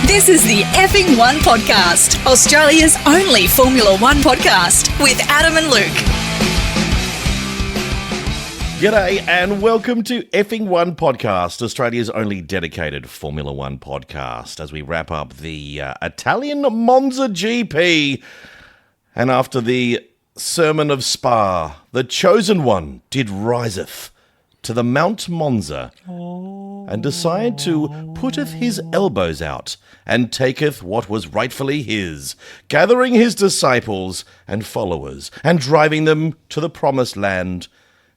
This is the Effing One Podcast, Australia's only Formula One podcast with Adam and Luke. G'day and welcome to Effing One Podcast, Australia's only dedicated Formula One podcast, as we wrap up the Italian Monza GP. And after the sermon of Spa, the chosen one did riseth to the Mount Monza, and decided to putteth his elbows out, and taketh what was rightfully his, gathering his disciples and followers, and driving them to the promised land,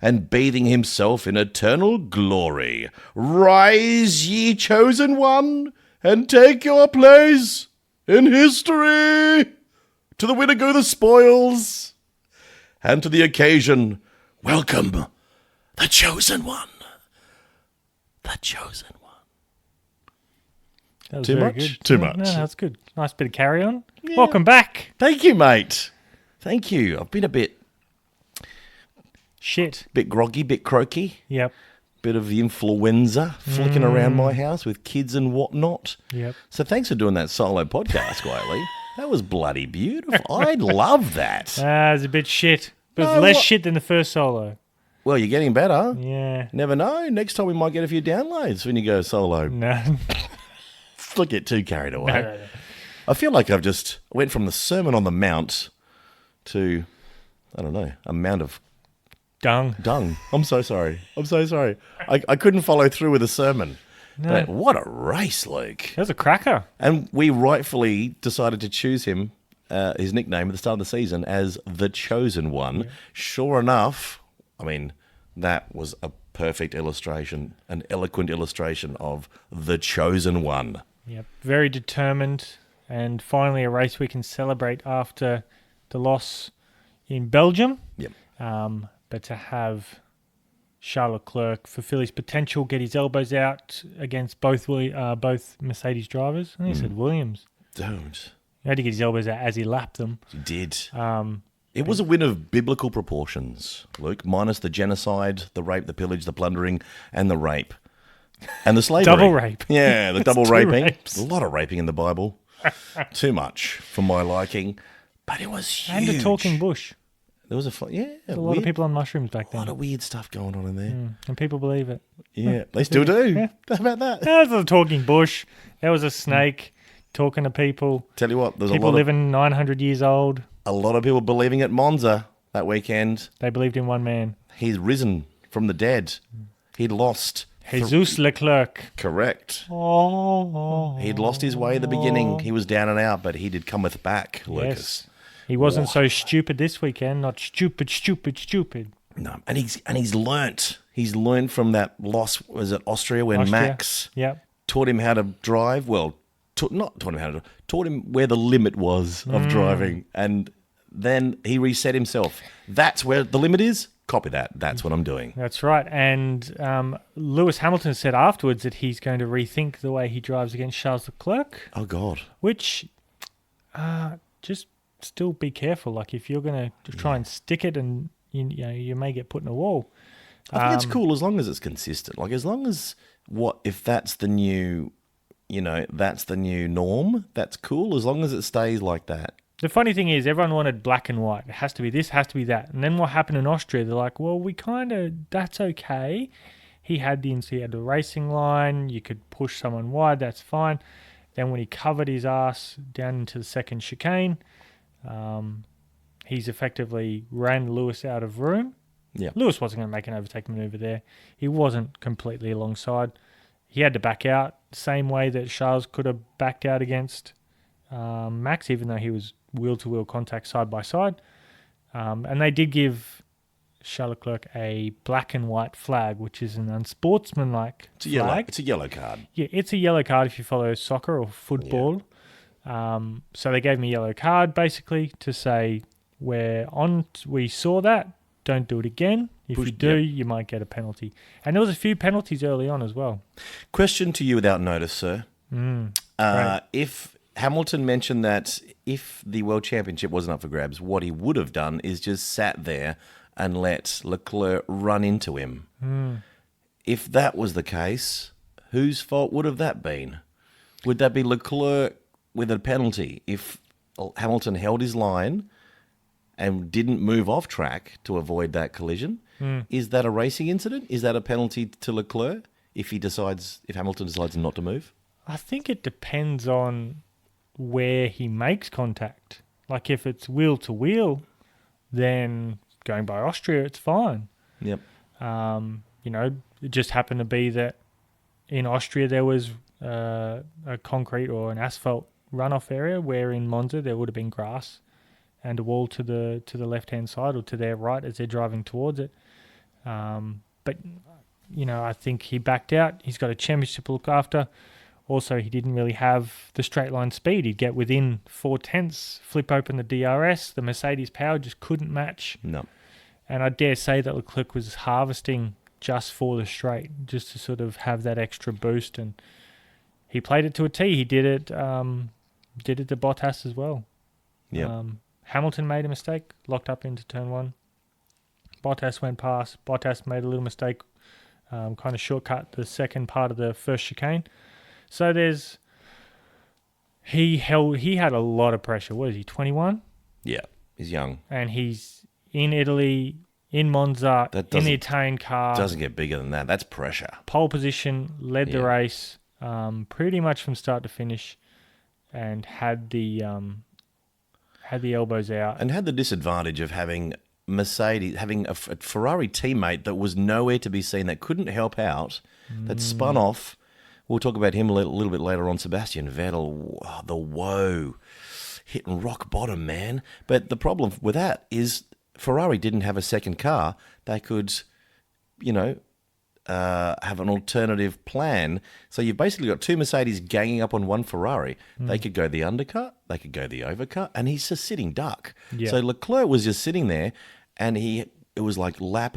and bathing himself in eternal glory. Rise, ye chosen one, and take your place in history. To the winner go the spoils, and to the occasion, welcome the chosen one. The chosen one. That was Too very much? good. Too No, much. No, that's good. Nice bit of carry on. Yeah. Welcome back. Thank you, mate. Thank you. I've been a bit Shit. groggy, bit croaky. Yep. Bit of the influenza flicking around my house with kids and whatnot. Yep. So thanks for doing that solo podcast, Wiley. That was bloody beautiful. I love that. It's a bit shit. But it's No, less what- shit than the first solo. Well, you're getting better. Yeah. Never know. Next time we might get a few downloads when you go solo. No. Don't get too carried away. No. I feel like I've just went from the Sermon on the Mount to, I don't know, a mount of Dung. dung. I'm so sorry. I couldn't follow through with the sermon. No. But what a race, Luke. That was a cracker. And we rightfully decided to choose him, his nickname at the start of the season, as the Chosen One. Yeah. Sure enough, I mean, that was a perfect illustration, an eloquent illustration of the Chosen One. Yep. Very determined. And finally a race we can celebrate after the loss in Belgium. Yep. But to have Charles Leclerc fulfill his potential, get his elbows out against both Mercedes drivers. I think he said Williams. Don't. He had to get his elbows out as he lapped them. He did. It was a win of biblical proportions, Luke, minus the genocide, the rape, the pillage, the plundering, and the rape. And the slavery. Double rape. Yeah, the double two raping. rapes. A lot of raping in the Bible. Too much for my liking. But it was huge. And a talking bush. There was a lot of people on mushrooms back A then. lot of weird stuff going on in there. And people believe it. Yeah, they still do. Yeah. How about that? That was a talking bush. There was a snake talking to people. Tell you what, there's People a living 900 years old. lot of people believing at Monza that weekend. They believed in one man. He's risen from the dead. He'd lost. Jesus Leclerc. Correct. Oh. He'd lost his way at the beginning. He was down and out, but he did cometh back, Lucas. Yes. He wasn't so stupid this weekend. Not stupid. No, and he's learnt. He's learnt from that loss. Was it Austria when Austria. Max Yep. taught him how to drive? Well, not taught him how to drive. Taught him where the limit was of driving, and then he reset himself. That's where the limit is. Copy that. That's what I'm doing. That's right. And Lewis Hamilton said afterwards that he's going to rethink the way he drives against Charles Leclerc, Oh God. which just still be careful. Like if you're going to try and stick it and you may get put in a wall. I think it's cool as long as it's consistent. Like as long as if that's the new, that's the new norm. That's cool as long as it stays like that. The funny thing is everyone wanted black and white. It has to be this, has to be that. And then what happened in Austria, they're like, well, that's okay. He had the racing line. You could push someone wide. That's fine. Then when he covered his ass down into the second chicane, he's effectively ran Lewis out of room. Yeah. Lewis wasn't going to make an overtake maneuver there. He wasn't completely alongside. He had to back out the same way that Charles could have backed out against Max, even though he was wheel-to-wheel contact side by side. And they did give Charles Leclerc a black and white flag, which is an unsportsmanlike flag. It's a yellow card. Yeah, it's a yellow card if you follow soccer or football. So they gave me a yellow card basically to say we saw that, don't do it again. If you do, you might get a penalty. And there was a few penalties early on as well. Question to you without notice, sir. Right. If Hamilton mentioned that if the World Championship wasn't up for grabs, what he would have done is just sat there and let Leclerc run into him. If that was the case, whose fault would have that been? Would that be Leclerc with a penalty if Hamilton held his line and didn't move off track to avoid that collision? Is that a racing incident? Is that a penalty to Leclerc if Hamilton decides not to move? I think it depends on where he makes contact. Like if it's wheel to wheel, then going by Austria, it's fine. Yep. It just happened to be that in Austria there was a concrete or an asphalt runoff area, where in Monza there would have been grass and a wall to the left-hand side or to their right as they're driving towards it. But I think he backed out. He's got a championship to look after. Also, he didn't really have the straight line speed. He'd get within 0.4, flip open the DRS. The Mercedes power just couldn't match. No. And I dare say that Leclerc was harvesting just for the straight, just to sort of have that extra boost. And he played it to a T. He did it to Bottas as well. Yeah. Hamilton made a mistake, locked up into turn one. Bottas went past. Bottas made a little mistake, kind of shortcut the second part of the first chicane. So he had a lot of pressure. What is he, 21? Yeah, he's young. And he's in Italy, in Monza, in the Italian car. Doesn't get bigger than that. That's pressure. Pole position, led the race pretty much from start to finish, and had the elbows out. And had the disadvantage of having a Ferrari teammate that was nowhere to be seen, that couldn't help out, that spun off. We'll talk about him a little bit later on. Sebastian Vettel, the woe, hitting rock bottom, man. But the problem with that is Ferrari didn't have a second car. They could, have an alternative plan. So you've basically got two Mercedes ganging up on one Ferrari. They could go the undercut, they could go the overcut, and he's just sitting duck. Yeah. So Leclerc was just sitting there, and it was like lap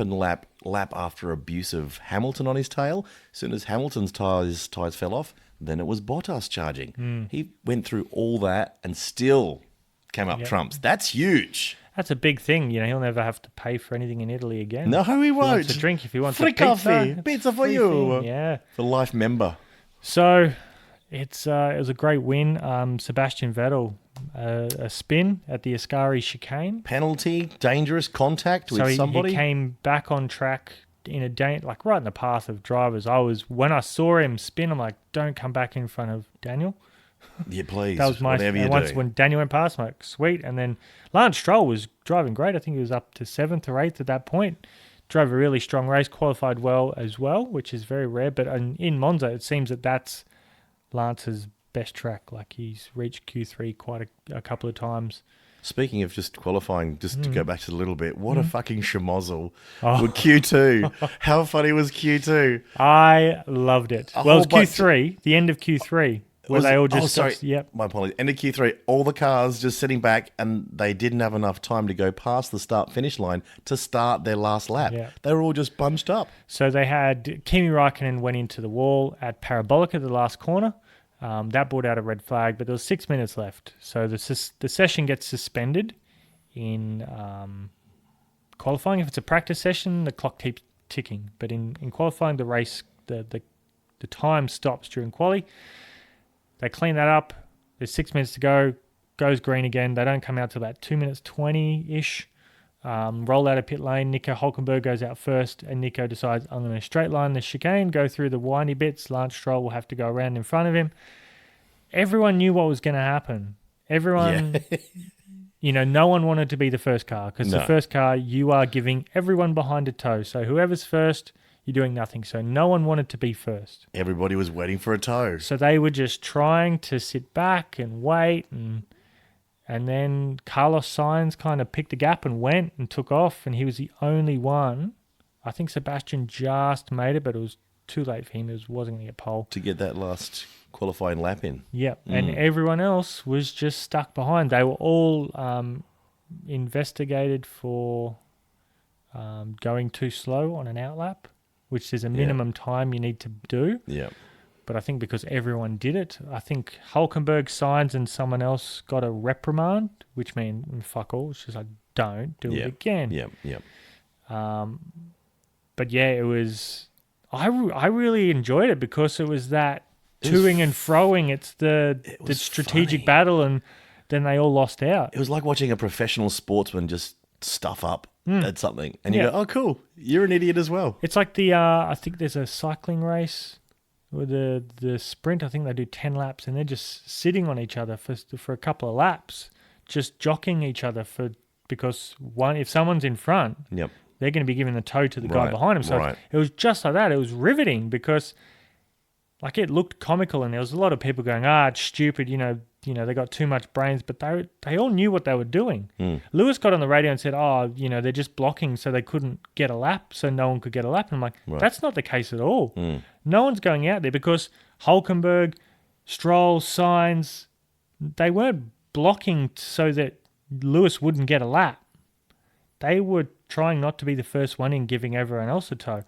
after abuse of Hamilton on his tail. As soon as Hamilton's tires fell off, then it was Bottas charging. He went through all that and still came up trumps. That's huge. That's a big thing. He'll never have to pay for anything in Italy again. No, he won't. If he wants a drink, if he wants free a pizza, pizza for you. Thing. Yeah, for life member. So it was a great win. Sebastian Vettel, a spin at the Ascari chicane. Penalty, dangerous contact with somebody. He came back on track in right in the path of drivers. When I saw him spin, I'm like, don't come back in front of Daniel. Yeah, please. That was my. When Daniel went past, I'm like, sweet. And then Lance Stroll was driving great. I think he was up to 7th or 8th at that point. Drove a really strong race, qualified well as well, which is very rare. But in Monza, it seems that that's Lance's best track. Like, he's reached Q3 quite a couple of times. Speaking of just qualifying, just to go back to a little bit, what a fucking schmozzle with Q2. How funny was Q2? I loved it. It was Q3, the end of Q3. Where they all just... Yep. My apologies. End of Q3, all the cars just sitting back, and they didn't have enough time to go past the start-finish line to start their last lap. Yeah. They were all just bunched up. So they had... Kimi Räikkönen went into the wall at Parabolica, the last corner. That brought out a red flag, but there was 6 minutes left. So the session gets suspended in qualifying. If it's a practice session, the clock keeps ticking. But in qualifying, the race, the time stops during quali. They clean that up. There's 6 minutes to go. Goes green again. They don't come out till about 2 minutes 20-ish. Roll out of pit lane. Nico Hülkenberg goes out first, and Nico decides, I'm going to straight line the chicane, go through the windy bits. Lance Stroll will have to go around in front of him. Everyone knew what was going to happen. Everyone, no one wanted to be the first car, because the first car, you are giving everyone behind a tow. So whoever's first, you're doing nothing. So no one wanted to be first. Everybody was waiting for a tow. So they were just trying to sit back and wait, and then Carlos Sainz kind of picked a gap and went and took off, and he was the only one. I think Sebastian just made it, but it was too late for him. It wasn't going to get pole. To get that last qualifying lap in. Yeah, and everyone else was just stuck behind. They were all investigated for going too slow on an outlap, which is a minimum time you need to do. Yeah. But I think because everyone did it, I think Hülkenberg, Sainz, and someone else got a reprimand, which means fuck all. It's just like, don't do it again. Yeah. But yeah, it was... I really enjoyed it because it was that toing and froing. It's the strategic funny. battle, and then they all lost out. It was like watching a professional sportsman just stuff up at something. And you Yeah. go, oh, cool. You're an idiot as well. It's like the I think there's a cycling race with the sprint. I think they do 10 laps, and they're just sitting on each other for a couple of laps, just jockeying each other because if someone's in front, Yep. they're going to be giving the toe to the guy Right, behind them. So right. it was just like that. It was riveting because like it looked comical, and there was a lot of people going, it's stupid, they got too much brains, but they all knew what they were doing. Lewis got on the radio and said, they're just blocking so they couldn't get a lap, so no one could get a lap. And I'm like, that's not the case at all. No one's going out there because Hulkenberg, Stroll, Sainz, they weren't blocking so that Lewis wouldn't get a lap. They were trying not to be the first one in, giving everyone else a toe.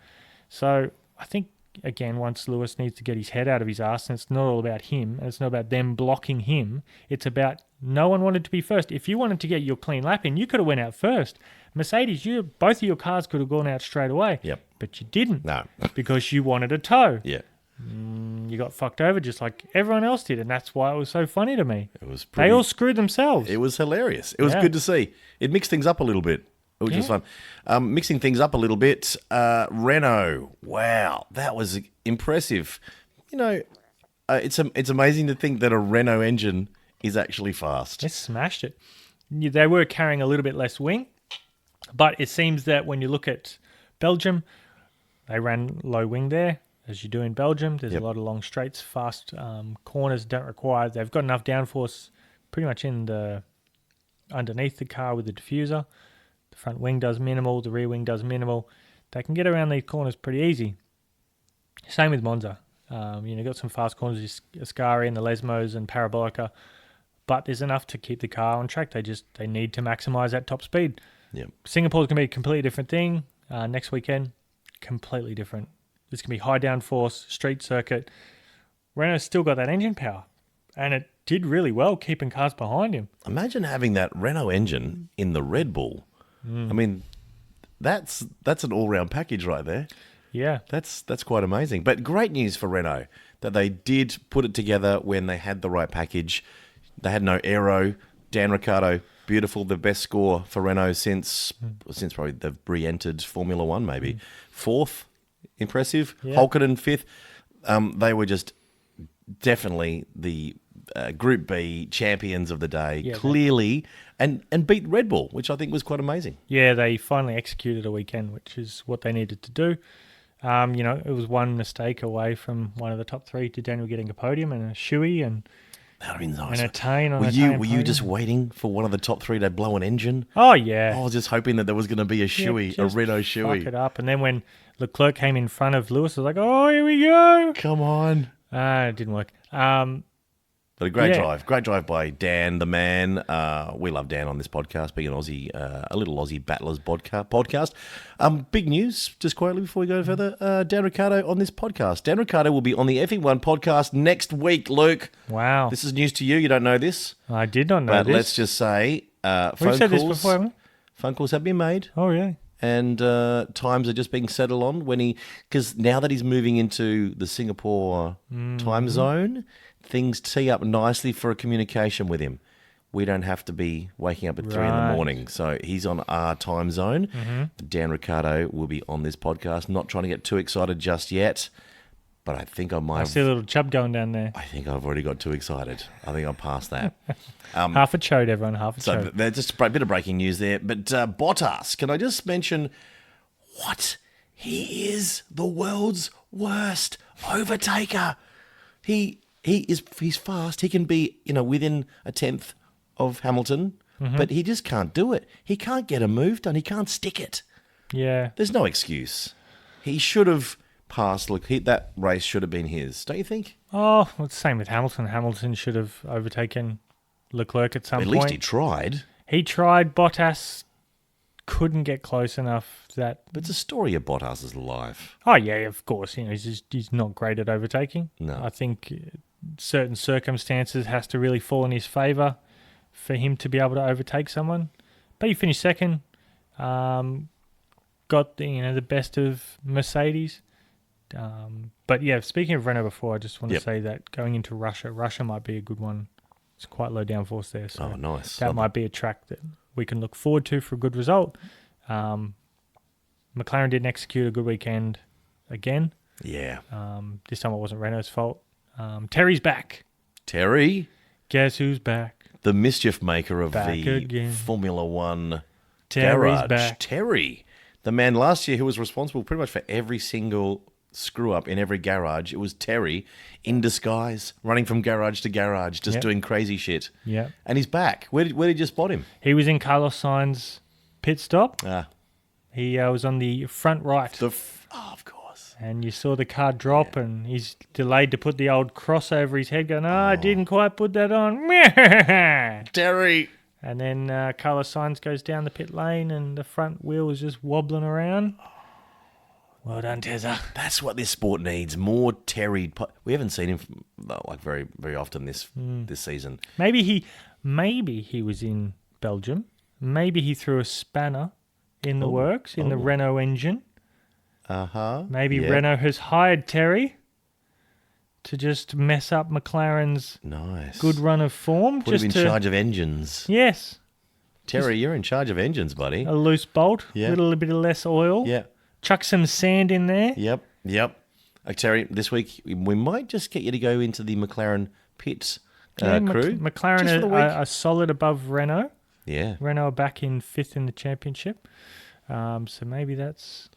So I think, again, once Lewis needs to get his head out of his arse, and it's not all about him, and it's not about them blocking him, it's about no one wanted to be first. If you wanted to get your clean lap in, you could have went out first. Mercedes, both of your cars could have gone out straight away. Yep. But you didn't. No. Because you wanted a toe. Yeah. You got fucked over just like everyone else did, and that's why it was so funny to me. It was They all screwed themselves. It was hilarious. It was Yeah. good to see. It mixed things up a little bit, which was fun. Mixing things up a little bit, Renault. Wow, that was impressive. It's amazing to think that a Renault engine is actually fast. They smashed it. They were carrying a little bit less wing, but it seems that when you look at Belgium, they ran low wing there, as you do in Belgium. There's a lot of long straights, fast corners don't require. They've got enough downforce pretty much underneath the car with the diffuser. The front wing does minimal, the rear wing does minimal. They can get around these corners pretty easy. Same with Monza. Got some fast corners, Ascari and the Lesmos and Parabolica, but there's enough to keep the car on track. They need to maximise that top speed. Yep. Singapore's going to be a completely different thing. Next weekend, completely different. It's going to be high downforce, street circuit. Renault's still got that engine power, and it did really well keeping cars behind him. Imagine having that Renault engine in the Red Bull. I mean, that's an all-round package right there. Yeah. That's quite amazing. But great news for Renault that they did put it together when they had the right package. They had no aero. Dan Ricciardo, beautiful. The best score for Renault since probably they've re-entered Formula One, maybe. Fourth, impressive. Yeah. Hulkenberg fifth. They were just definitely the Group B champions of the day, clearly, and beat Red Bull, which I think was quite amazing. Yeah, they finally executed a weekend, which is what they needed to do. It was one mistake away from one of the top three to Daniel getting a podium and a shoey and That would be nice. and a Tane on Were a you Tane were you podium. just waiting for one of the top three to blow an engine? Oh, yeah. I was just hoping that there was going to be a shoey, a just Renault fuck shoey. it up. And then when Leclerc came in front of Lewis, I was like, oh, here we go. Come on. It didn't work. But a great Yeah. drive by Dan, the man. We love Dan on this podcast, being an Aussie, a little Aussie Battlers podcast. Big news, just quietly before we go further. Dan Ricciardo on this podcast. Dan Ricciardo will be on the F1 podcast next week, Luke. Wow. This is news to you. You don't know this. I did not know But this. let's just say We've phone said calls, this before, haven't we? phone calls have been made. Oh, really? And times are just being settled on because now that he's moving into the Singapore time zone, things tee up nicely for a communication with him. We don't have to be waking up at 3 in the morning. So he's on our time zone. Dan Ricciardo will be on this podcast. Not trying to get too excited just yet, but I think I might I see a little chub going down there. I think I've already got too excited. I think I'm past that. Half a chode, everyone. Half a So chode. there's just a bit of breaking news there. But Bottas, can I just mention what? He is the world's worst overtaker. He's fast. He can be, within a tenth of Hamilton, but he just can't do it. He can't get a move done. He can't stick it. Yeah. There's no excuse. He should have passed. Look, that race should have been his. Don't you think? Oh, well, it's the same with Hamilton. Hamilton should have overtaken Leclerc at some At point. least he tried. He tried. Bottas couldn't get close enough. But it's a story of Bottas's life. Oh, yeah, of course. He's not great at overtaking. No. I think certain circumstances has to really fall in his favour for him to be able to overtake someone. But he finished second. Got the best of Mercedes. But yeah, speaking of Renault before, I just want to Yep. say that going into Russia might be a good one. It's quite low downforce there, so Oh, nice. that might be a track that we can look forward to for a good result. McLaren didn't execute a good weekend again. Yeah. This time it wasn't Renault's fault. Terry's back. Terry, Guess who's back? the mischief maker of Back the again. Formula One Terry's garage. back. Terry, the man last year who was responsible pretty much for every single screw up in every garage. It was Terry in disguise, running from garage to garage, just Yep. doing crazy shit. Yeah. And he's back. Where did you spot him? He was in Carlos Sainz's pit stop. Ah, He was on the front right. of course. And you saw the car drop, and he's delayed to put the old cross over his head, going, I didn't quite put that on. Terry. And then Carlos Sainz goes down the pit lane, and the front wheel was just wobbling around. Well done, Tezza. That's what this sport needs. More Terry. We haven't seen him like very, very often this season. Maybe he was in Belgium. Maybe he threw a spanner in the works, in the Renault engine. Maybe Yeah. Renault has hired Terry to just mess up McLaren's Nice. good run of form. Put just him in charge of engines. Yes. Terry, you're in charge of engines, buddy. A loose bolt, Yeah. a little bit of less oil. Yeah. Chuck some sand in there. Yep. Terry, this week we might just get you to go into the McLaren pits Yeah, crew. McLaren just for the week. are solid above Renault. Yeah. Renault are back in 5th in the championship. So maybe that's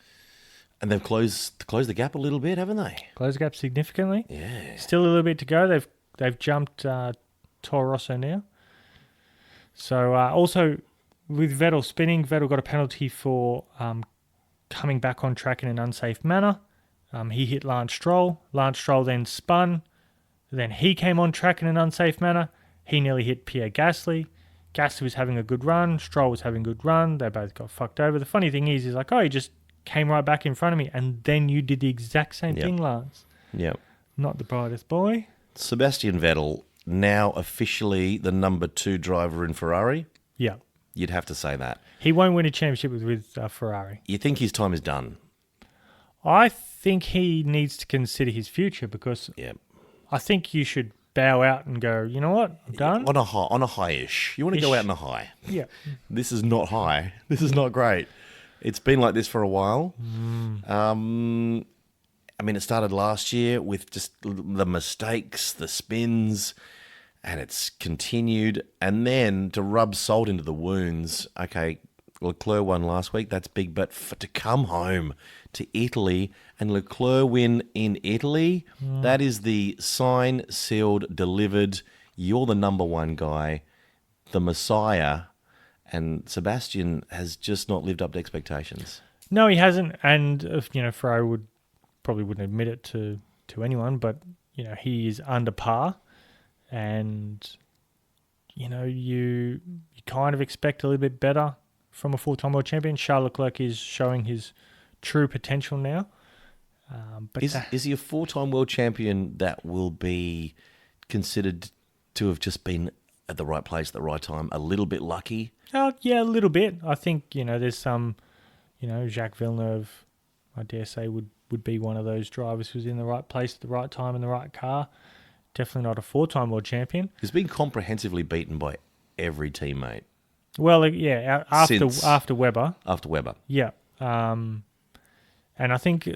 And they've closed the gap a little bit, haven't they? closed the gap significantly. Yeah. Still a little bit to go. They've jumped Toro Rosso now. So also with Vettel spinning, Vettel got a penalty for coming back on track in an unsafe manner. He hit Lance Stroll. Lance Stroll then spun. Then he came on track in an unsafe manner. He nearly hit Pierre Gasly. Gasly was having a good run. Stroll was having a good run. They both got fucked over. The funny thing is like, oh, he just came right back in front of me, and then you did the exact same Yep. thing, Lance. Yep. Not the brightest boy. Sebastian Vettel, now officially the number 2 driver in Ferrari. Yeah. You'd have to say that. He won't win a championship with Ferrari. You think his time is done? I think he needs to consider his future, because Yeah. I think you should bow out and go, you know what, I'm done. On a high-ish. You want to go Ish. out on a high. Yeah. This is not high. This is not great. It's been like this for a while. I mean, it started last year with just the mistakes, the spins, and it's continued. And then to rub salt into the wounds, okay, Leclerc won last week. That's big. But to come home to Italy and Leclerc win in Italy, that is the sign, sealed, delivered. You're the number 1 guy, the Messiah. And Sebastian has just not lived up to expectations. No, he hasn't. And, Ferrari probably wouldn't admit it to anyone, but, he is under par. And, you kind of expect a little bit better from a full-time world champion. Charles Leclerc is showing his true potential now. But Is he a 4-time world champion that will be considered to have just been at the right place at the right time, a little bit lucky? Yeah, a little bit. I think, there's some, Jacques Villeneuve, I dare say, would be one of those drivers who's in the right place at the right time in the right car. Definitely not a 4-time world champion. He's been comprehensively beaten by every teammate. Well, yeah, after Webber. After Webber. Yeah. And I think,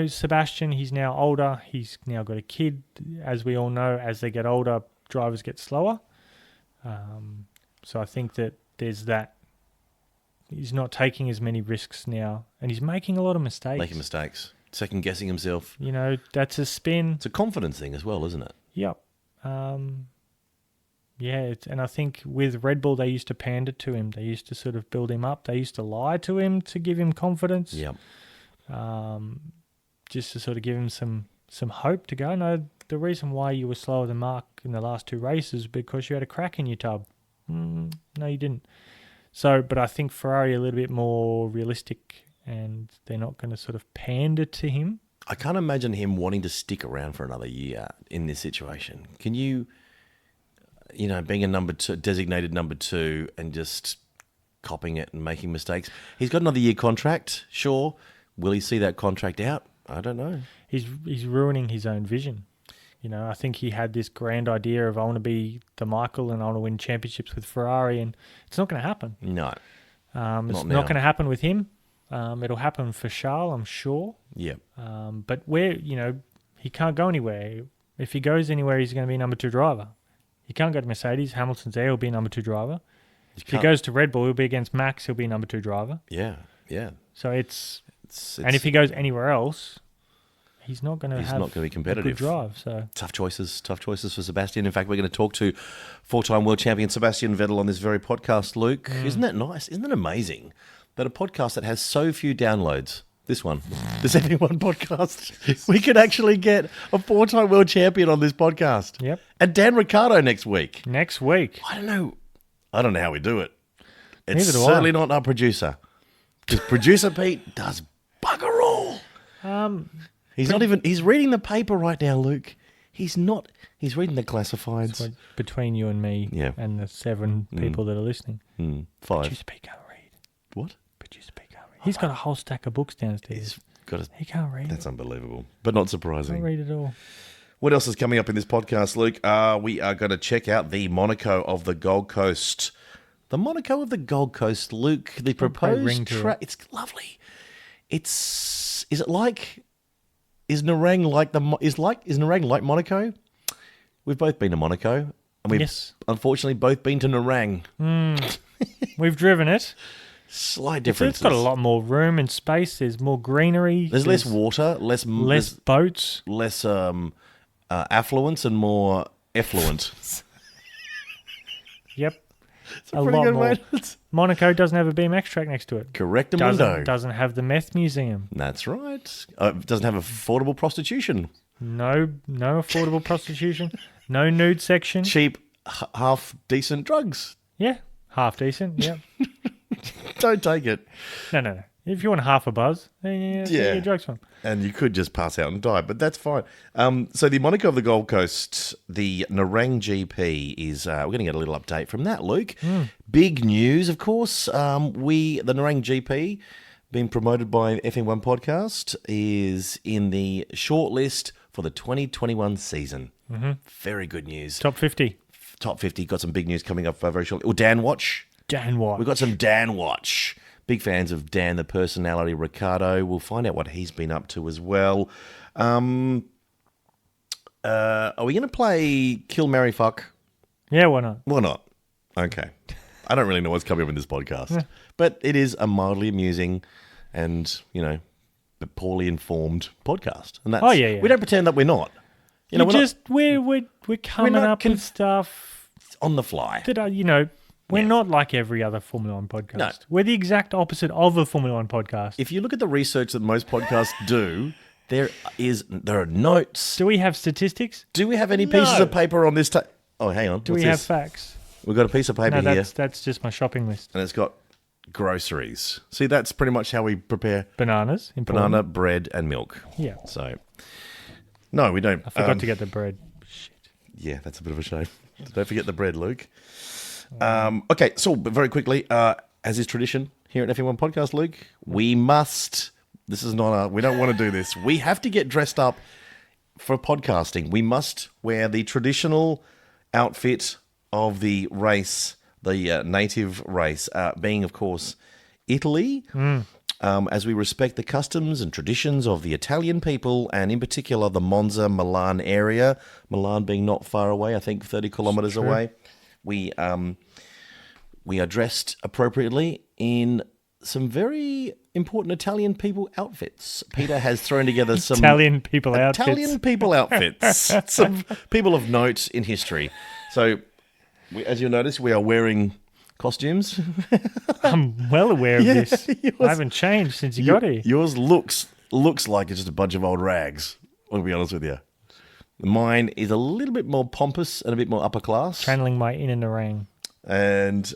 Sebastian, he's now older. He's now got a kid. As we all know, as they get older, drivers get slower. So I think that there's that. He's not taking as many risks now, and he's making a lot of mistakes. Making mistakes. Second guessing himself. That's a spin. It's a confidence thing as well, isn't it? Yep. And I think with Red Bull, they used to pander to him. They used to sort of build him up. They used to lie to him to give him confidence. Yep. Just to sort of give him some hope to go. No, the reason why you were slower than Mark in the last 2 races is because you had a crack in your tub. No, you didn't. So, but I think Ferrari are a little bit more realistic, and they're not going to sort of pander to him. I can't imagine him wanting to stick around for another year in this situation. Can you, being a number 2, designated number 2, and just copping it and making mistakes? He's got another year contract, sure. Will he see that contract out? I don't know. He's ruining his own vision. You know, I think he had this grand idea of I want to be the Michael and I want to win championships with Ferrari, and it's not going to happen. No. It's not going to happen with him. It'll happen for Charles, I'm sure. Yeah. But he can't go anywhere. If he goes anywhere, he's going to be number 2 driver. He can't go to Mercedes. Hamilton's there. He'll be number 2 driver. If he goes to Red Bull, he'll be against Max. He'll be number 2 driver. Yeah. Yeah. So it's and if he goes anywhere else, he's not going to be competitive. A good drive. So tough choices for Sebastian. In fact, we're going to talk to 4-time world champion Sebastian Vettel on this very podcast, Luke. Isn't that nice? Isn't it amazing that a podcast that has so few downloads, this F1 podcast, we could actually get a 4-time world champion on this podcast. Yep. And Dan Ricciardo next week. I don't know how we do it. It's Neither do certainly I. not our producer. Because producer Pete does bugger all. He's reading the paper right now, Luke. He's reading the classifieds. So between you and me and the 7 people that are listening. 5. Producer Pete can't read. What? Producer Pete can't read. He's got a whole stack of books downstairs. He can't read. That's unbelievable, but not surprising. Can't read it all. What else is coming up in this podcast, Luke? We are going to check out the Monaco of the Gold Coast. The Monaco of the Gold Coast, Luke. The proposed track. It's lovely. Is Narang like Monaco? We've both been to Monaco, and we've unfortunately both been to Narang. We've driven it. Slight differences. It's got a lot more room and space. There's more greenery. There's less water, less boats, less affluence, and more effluent. Yep. It's a pretty good more. way. Monaco doesn't have a BMX track next to it. Correctamundo. Doesn't have the meth museum. That's right. It doesn't have affordable prostitution. No affordable prostitution. No nude section. Cheap, half decent drugs. Yeah, half decent. Yeah. Don't take it. No. If you want half a buzz, then get your drugs from. And you could just pass out and die, but that's fine. So the Monaco of the Gold Coast, the Narang GP is. We're going to get a little update from that, Luke. Big news, of course. The Narang GP, being promoted by F1 Podcast, is in the shortlist for the 2021 season. Very good news. Top 50. Top 50. Got some big news coming up very shortly. Or Dan Watch. We've got some Dan Watch. Big fans of Dan, the personality, Ricciardo. We'll find out what he's been up to as well. Are we going to play Kill, Marry, Fuck? Yeah, why not? Why not? Okay. I don't really know what's coming up in this podcast. But it is a mildly amusing and, but poorly informed podcast. And that's, we don't pretend that we're not. We're coming up with stuff on the fly. That we're not like every other Formula One podcast. No. We're the exact opposite of a Formula One podcast. If you look at the research that most podcasts do, there are notes. Do we have statistics? Do we have any pieces of paper on this? Oh, hang on. Do we have facts? We've got a piece of paper here. That's just my shopping list. And it's got groceries. See, that's pretty much how we prepare. Bananas. Important. Banana, bread, and milk. Yeah. So, no, we don't. I forgot to get the bread. Shit. Yeah, that's a bit of a shame. Don't forget the bread, Luke. Okay, so but very quickly, as is tradition here at F1 Podcast, Luke, we must. This is not we don't want to do this. We have to get dressed up for podcasting. We must wear the traditional outfit of the race, the native race, being, of course, Italy, as we respect the customs and traditions of the Italian people, and in particular the Monza, Milan area. Milan being not far away, I think 30 kilometres away. We are dressed appropriately in some very important Italian people outfits. Peter has thrown together some Italian people outfits. Some people of note in history. So, as you'll notice, we are wearing costumes. I'm well aware of this. I haven't changed since you got here. Yours looks like it's just a bunch of old rags, I'll be honest with you. Mine is a little bit more pompous and a bit more upper class. Channeling my inner Narang. And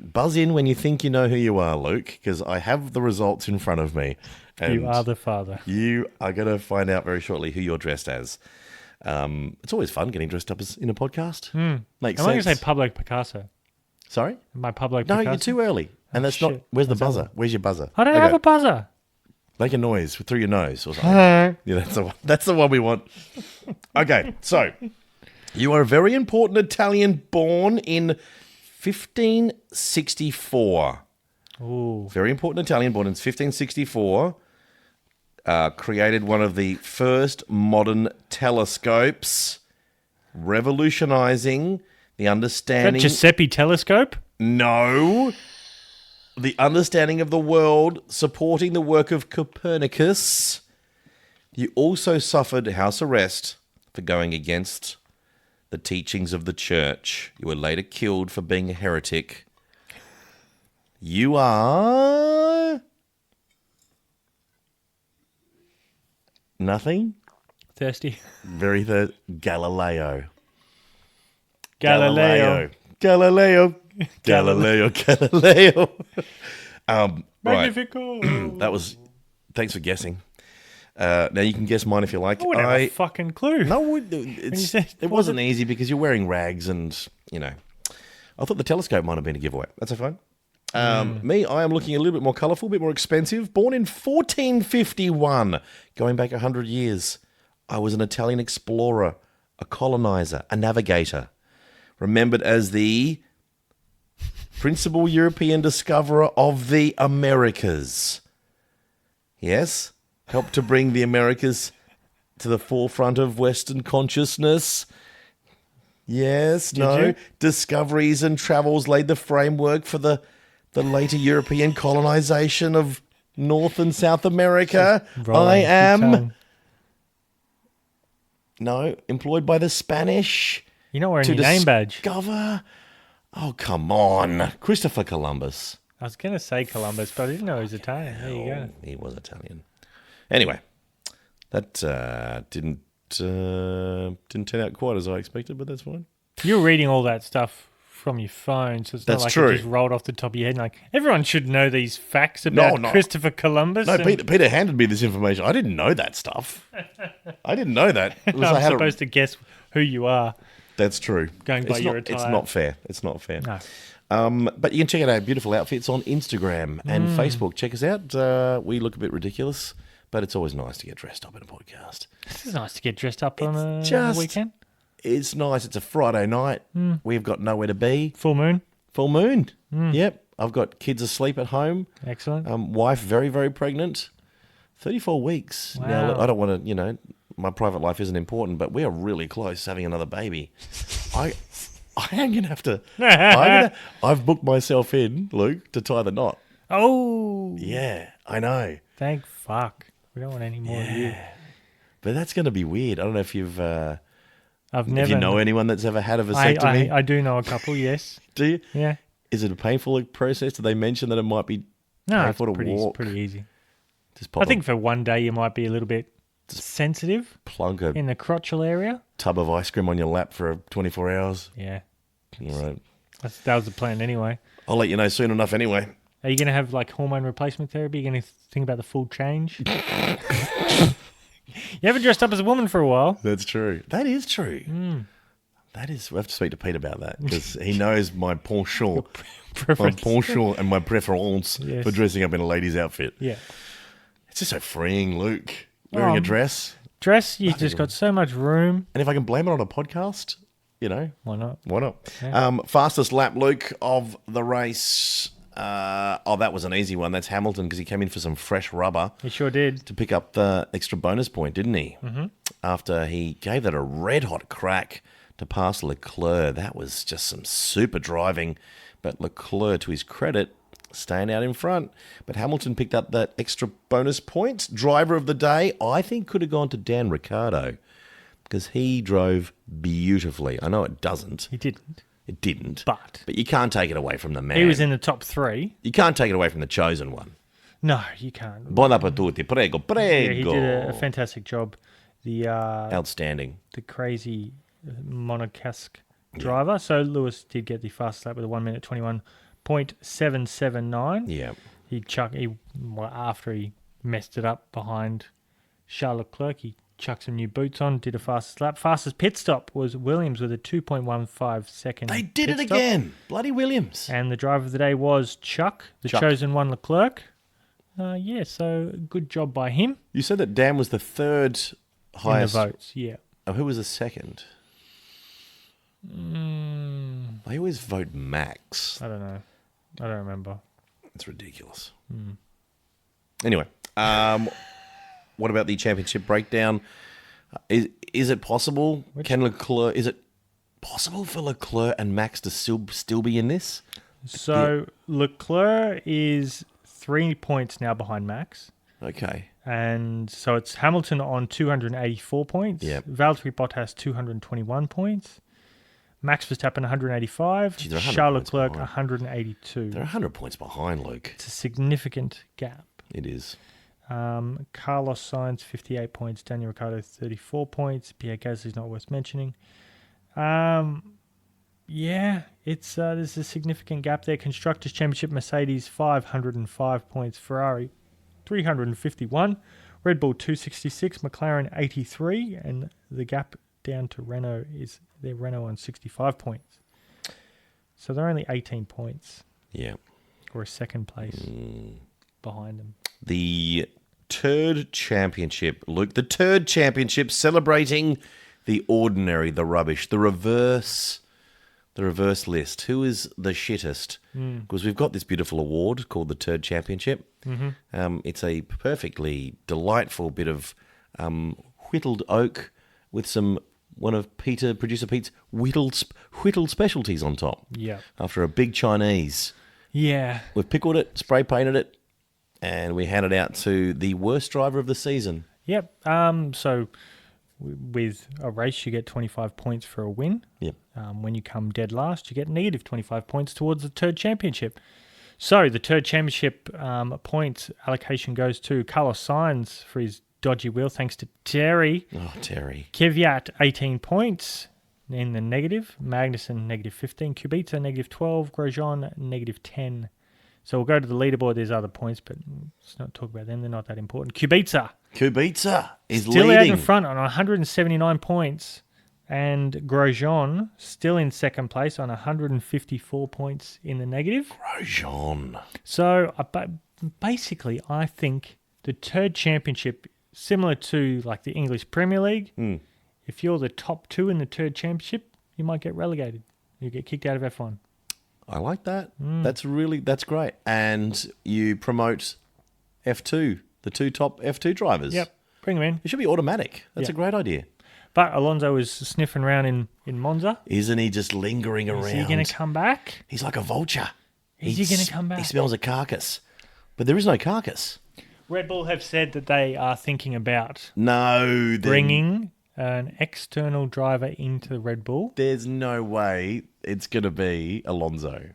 buzz in when you think you know who you are, Luke, because I have the results in front of me. And you are the father. You are going to find out very shortly who you're dressed as. It's always fun getting dressed up as in a podcast. Makes sense. I'm going to say Pablo Picasso. Sorry? My Pablo Picasso? No, you're too early. And that's not... Where's the buzzer? Where's your buzzer? I don't have a buzzer. Make a noise through your nose or something. Yeah, that's the one we want. Okay, so you are a very important Italian born in 1564. Ooh. Very important Italian born in 1564. Created one of the first modern telescopes, revolutionizing the understanding... Is that Giuseppe telescope? No. The understanding of the world, supporting the work of Copernicus. You also suffered house arrest for going against the teachings of the church. You were later killed for being a heretic. You are... Nothing? Thirsty. Very Galileo. Galileo. Galileo. Galileo. Galileo. Right. Magnifico. That was... Thanks for guessing. Now you can guess mine if you like. I wouldn't have a fucking clue. No, it wasn't easy because you're wearing rags and, you know. I thought the telescope might have been a giveaway. That's fine. Me, I am looking a little bit more colourful, a bit more expensive. Born in 1451, going back 100 years. I was an Italian explorer, a coloniser, a navigator. Remembered as the principal European discoverer of the Americas. Yes, helped to bring the Americas to the forefront of Western consciousness. Yes, Did you? Discoveries and travels laid the framework for the later European colonization of North and South America. I am... No, employed by the Spanish. You're not wearing your name badge. Discover... Oh, come on. Christopher Columbus. I was going to say Columbus, but I didn't know he was Italian. There you go. He was Italian. Anyway, that didn't turn out quite as I expected, but that's fine. You're reading all that stuff from your phone, so it's not That's like true. it just rolled off the top of your head. Like, everyone should know these facts about Christopher Columbus. No, Peter handed me this information. I didn't know that stuff. I didn't know that. I'm supposed to guess who you are. That's true. Going by your attire. It's not fair. It's not fair. No. But you can check out our beautiful outfits on Instagram and Facebook. Check us out. We look a bit ridiculous, but it's always nice to get dressed up in a podcast. This is nice to get dressed up on a weekend. It's nice. It's a Friday night. We've got nowhere to be. Full moon. Full moon. Yep. I've got kids asleep at home. Excellent. Wife very, very pregnant. 34 weeks. Wow. Now, look, I don't want to, my private life isn't important, but we are really close to having another baby. I am going to have to... I've booked myself in, Luke, to tie the knot. Oh. Yeah, I know. Thank fuck. We don't want any more of you. But that's going to be weird. I don't know if you've... I've never... If you know anyone that's ever had a vasectomy. I do know a couple, yes. Do you? Yeah. Is it a painful process? Do they mention that it might be painful to walk? It's pretty easy. Just I think for one day you might be a little bit sensitive plunk a in the crotchal area. tub of ice cream on your lap for 24 hours. Yeah. Right. That was the plan anyway. I'll let you know soon enough anyway. Are you going to have like hormone replacement therapy? Are you going to think about the full change? You haven't dressed up as a woman for a while. That's true. That is true. That is. We have to speak to Pete about that because he knows my penchant, and my preference for dressing up in a lady's outfit. Yeah. It's just so freeing, Luke. Wearing a dress. You've just got so much room. And if I can blame it on a podcast, why not? Why not? Yeah. Fastest lap, Luke, of the race. That was an easy one. That's Hamilton because he came in for some fresh rubber. He sure did. To pick up the extra bonus point, didn't he? Mm-hmm. After he gave that a red-hot crack to pass Leclerc. That was just some super driving. But Leclerc, to his credit, staying out in front. But Hamilton picked up that extra bonus point. Driver of the day, I think, could have gone to Dan Ricciardo because he drove beautifully. I know it doesn't. He didn't. It didn't. But you can't take it away from the man. He was in the top 3. You can't take it away from the chosen one. No, you can't. Buon appetito. Prego, prego. Yeah, he did a fantastic job. Outstanding. The crazy monocask driver. So Lewis did get the fastest lap with a 1 minute 21.779. Yeah. After he messed it up behind Charles Leclerc, he chucked some new boots on, did a fastest lap. Fastest pit stop was Williams with a 2.15 second. They did it stop. again. Bloody Williams. And the driver of the day was Chuck, chosen one, Leclerc. So good job by him. You said that Dan was the third highest. In the votes, yeah. Oh, who was the second? They always vote Max. I don't know. I don't remember. It's ridiculous. Anyway, what about the championship breakdown? Is it possible? Is it possible for Leclerc and Max to still be in this? So Leclerc is 3 points now behind Max. Okay. And so it's Hamilton on 284 points. Yep. Valtteri Bottas 221 points. Max Verstappen 185. Gee, they're 100 Charles points Leclerc behind. 182. They're 100 points behind, Luke. It's a significant gap. It is. Carlos Sainz 58 points. Daniel Ricciardo 34 points. Pierre Gasly's not worth mentioning. It's there's a significant gap there. Constructors' Championship, Mercedes 505 points. Ferrari 351. Red Bull 266. McLaren 83. And the gap down to Renault is their Renault on 65 points. So they're only 18 points. Yeah. Or a second place behind them. The Turd Championship, Luke. The Turd Championship celebrating the ordinary, the rubbish, the reverse list. Who is the shittest? Because we've got this beautiful award called the Turd Championship. Mm-hmm. It's a perfectly delightful bit of whittled oak with one of producer Pete's whittled specialties on top. Yeah. After a big Chinese. Yeah. We've pickled it, spray painted it, and we hand it out to the worst driver of the season. Yep. So with a race, you get 25 points for a win. Yep. When you come dead last, you get negative 25 points towards the Turd Championship. So the Turd Championship points allocation goes to Carlos Sainz for his dodgy wheel, thanks to Terry. Oh, Terry. Kvyat, 18 points in the negative. Magnussen, negative 15. Kubica, negative 12. Grosjean, negative 10. So we'll go to the leaderboard. There's other points, but let's not talk about them. They're not that important. Kubica is still leading. out in front on 179 points. And Grosjean still in second place on 154 points in the negative. Grosjean. So basically, I think the Turd Championship, similar to like the English Premier League, if you're the top two in the Turd Championship, you might get relegated. You get kicked out of F1. I like that. That's great. And you promote F2, the two top F2 drivers. Yep, bring them in. It should be automatic. That's a great idea. But Alonso is sniffing around in Monza. Isn't he just lingering around? Is he going to come back? He's like a vulture. Is he going to come back? He smells a carcass. But there is no carcass. Red Bull have said that they are thinking about bringing an external driver into Red Bull. There's no way it's going to be Alonso.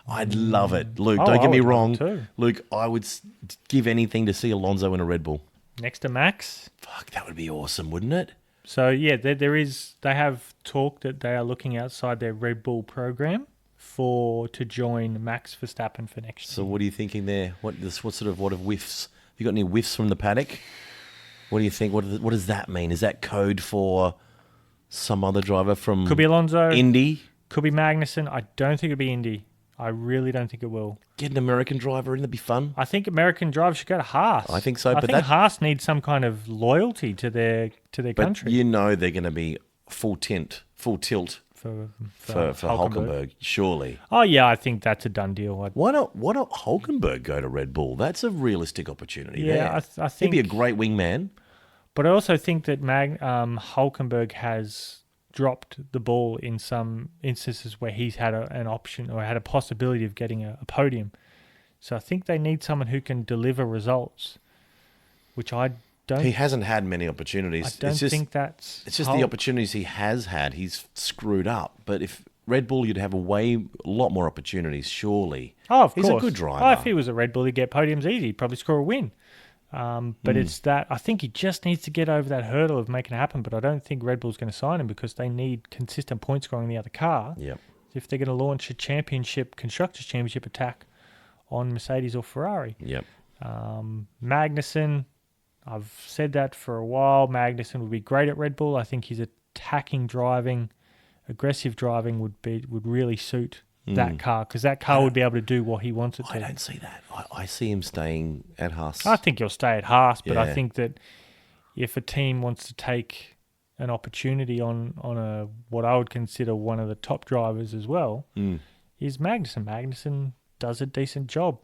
I'd love it. Luke, don't get me wrong. Luke, I would give anything to see Alonso in a Red Bull. Next to Max. Fuck, that would be awesome, wouldn't it? So, yeah, they have talked that they are looking outside their Red Bull program to join Max Verstappen for next year. So what are you thinking there? What have whiffs? Have you got any whiffs from the paddock? What do you think? What does that mean? Is that code for some other driver from Could be Alonso. Indy? Could be Magnussen. I don't think it'll be Indy. I really don't think it will. Get an American driver in, that'd be fun. I think American drivers should go to Haas. I think so. I think Haas needs some kind of loyalty to their country. But you know they're going to be full tilt for Hulkenberg, surely. Oh yeah, I think that's a done deal. Why not Hulkenberg go to Red Bull? That's a realistic opportunity. Yeah, there. I think he'd be a great wingman. But I also think that Hulkenberg has dropped the ball in some instances where he's had an option or had a possibility of getting a podium. So I think they need someone who can deliver results, which I don't. He hasn't had many opportunities. I don't think that's. It's just the opportunities he has had. He's screwed up. But if Red Bull, you'd have a lot more opportunities, surely. Oh, of course. He's a good driver. Oh, if he was a Red Bull, he'd get podiums easy. He'd probably score a win. But it's that I think he just needs to get over that hurdle of making it happen. But I don't think Red Bull's going to sign him because they need consistent point scoring in the other car. Yep. If they're going to launch a constructors championship attack on Mercedes or Ferrari. Yep. Magnussen, I've said that for a while. Magnussen would be great at Red Bull. I think his attacking driving, aggressive driving would really suit that car, because that car would be able to do what he wants it to. I don't see that. I see him staying at Haas. I think he'll stay at Haas, but I Yeah. think that if a team wants to take an opportunity on a what I would consider one of the top drivers as well, is Magnussen. Magnussen does a decent job.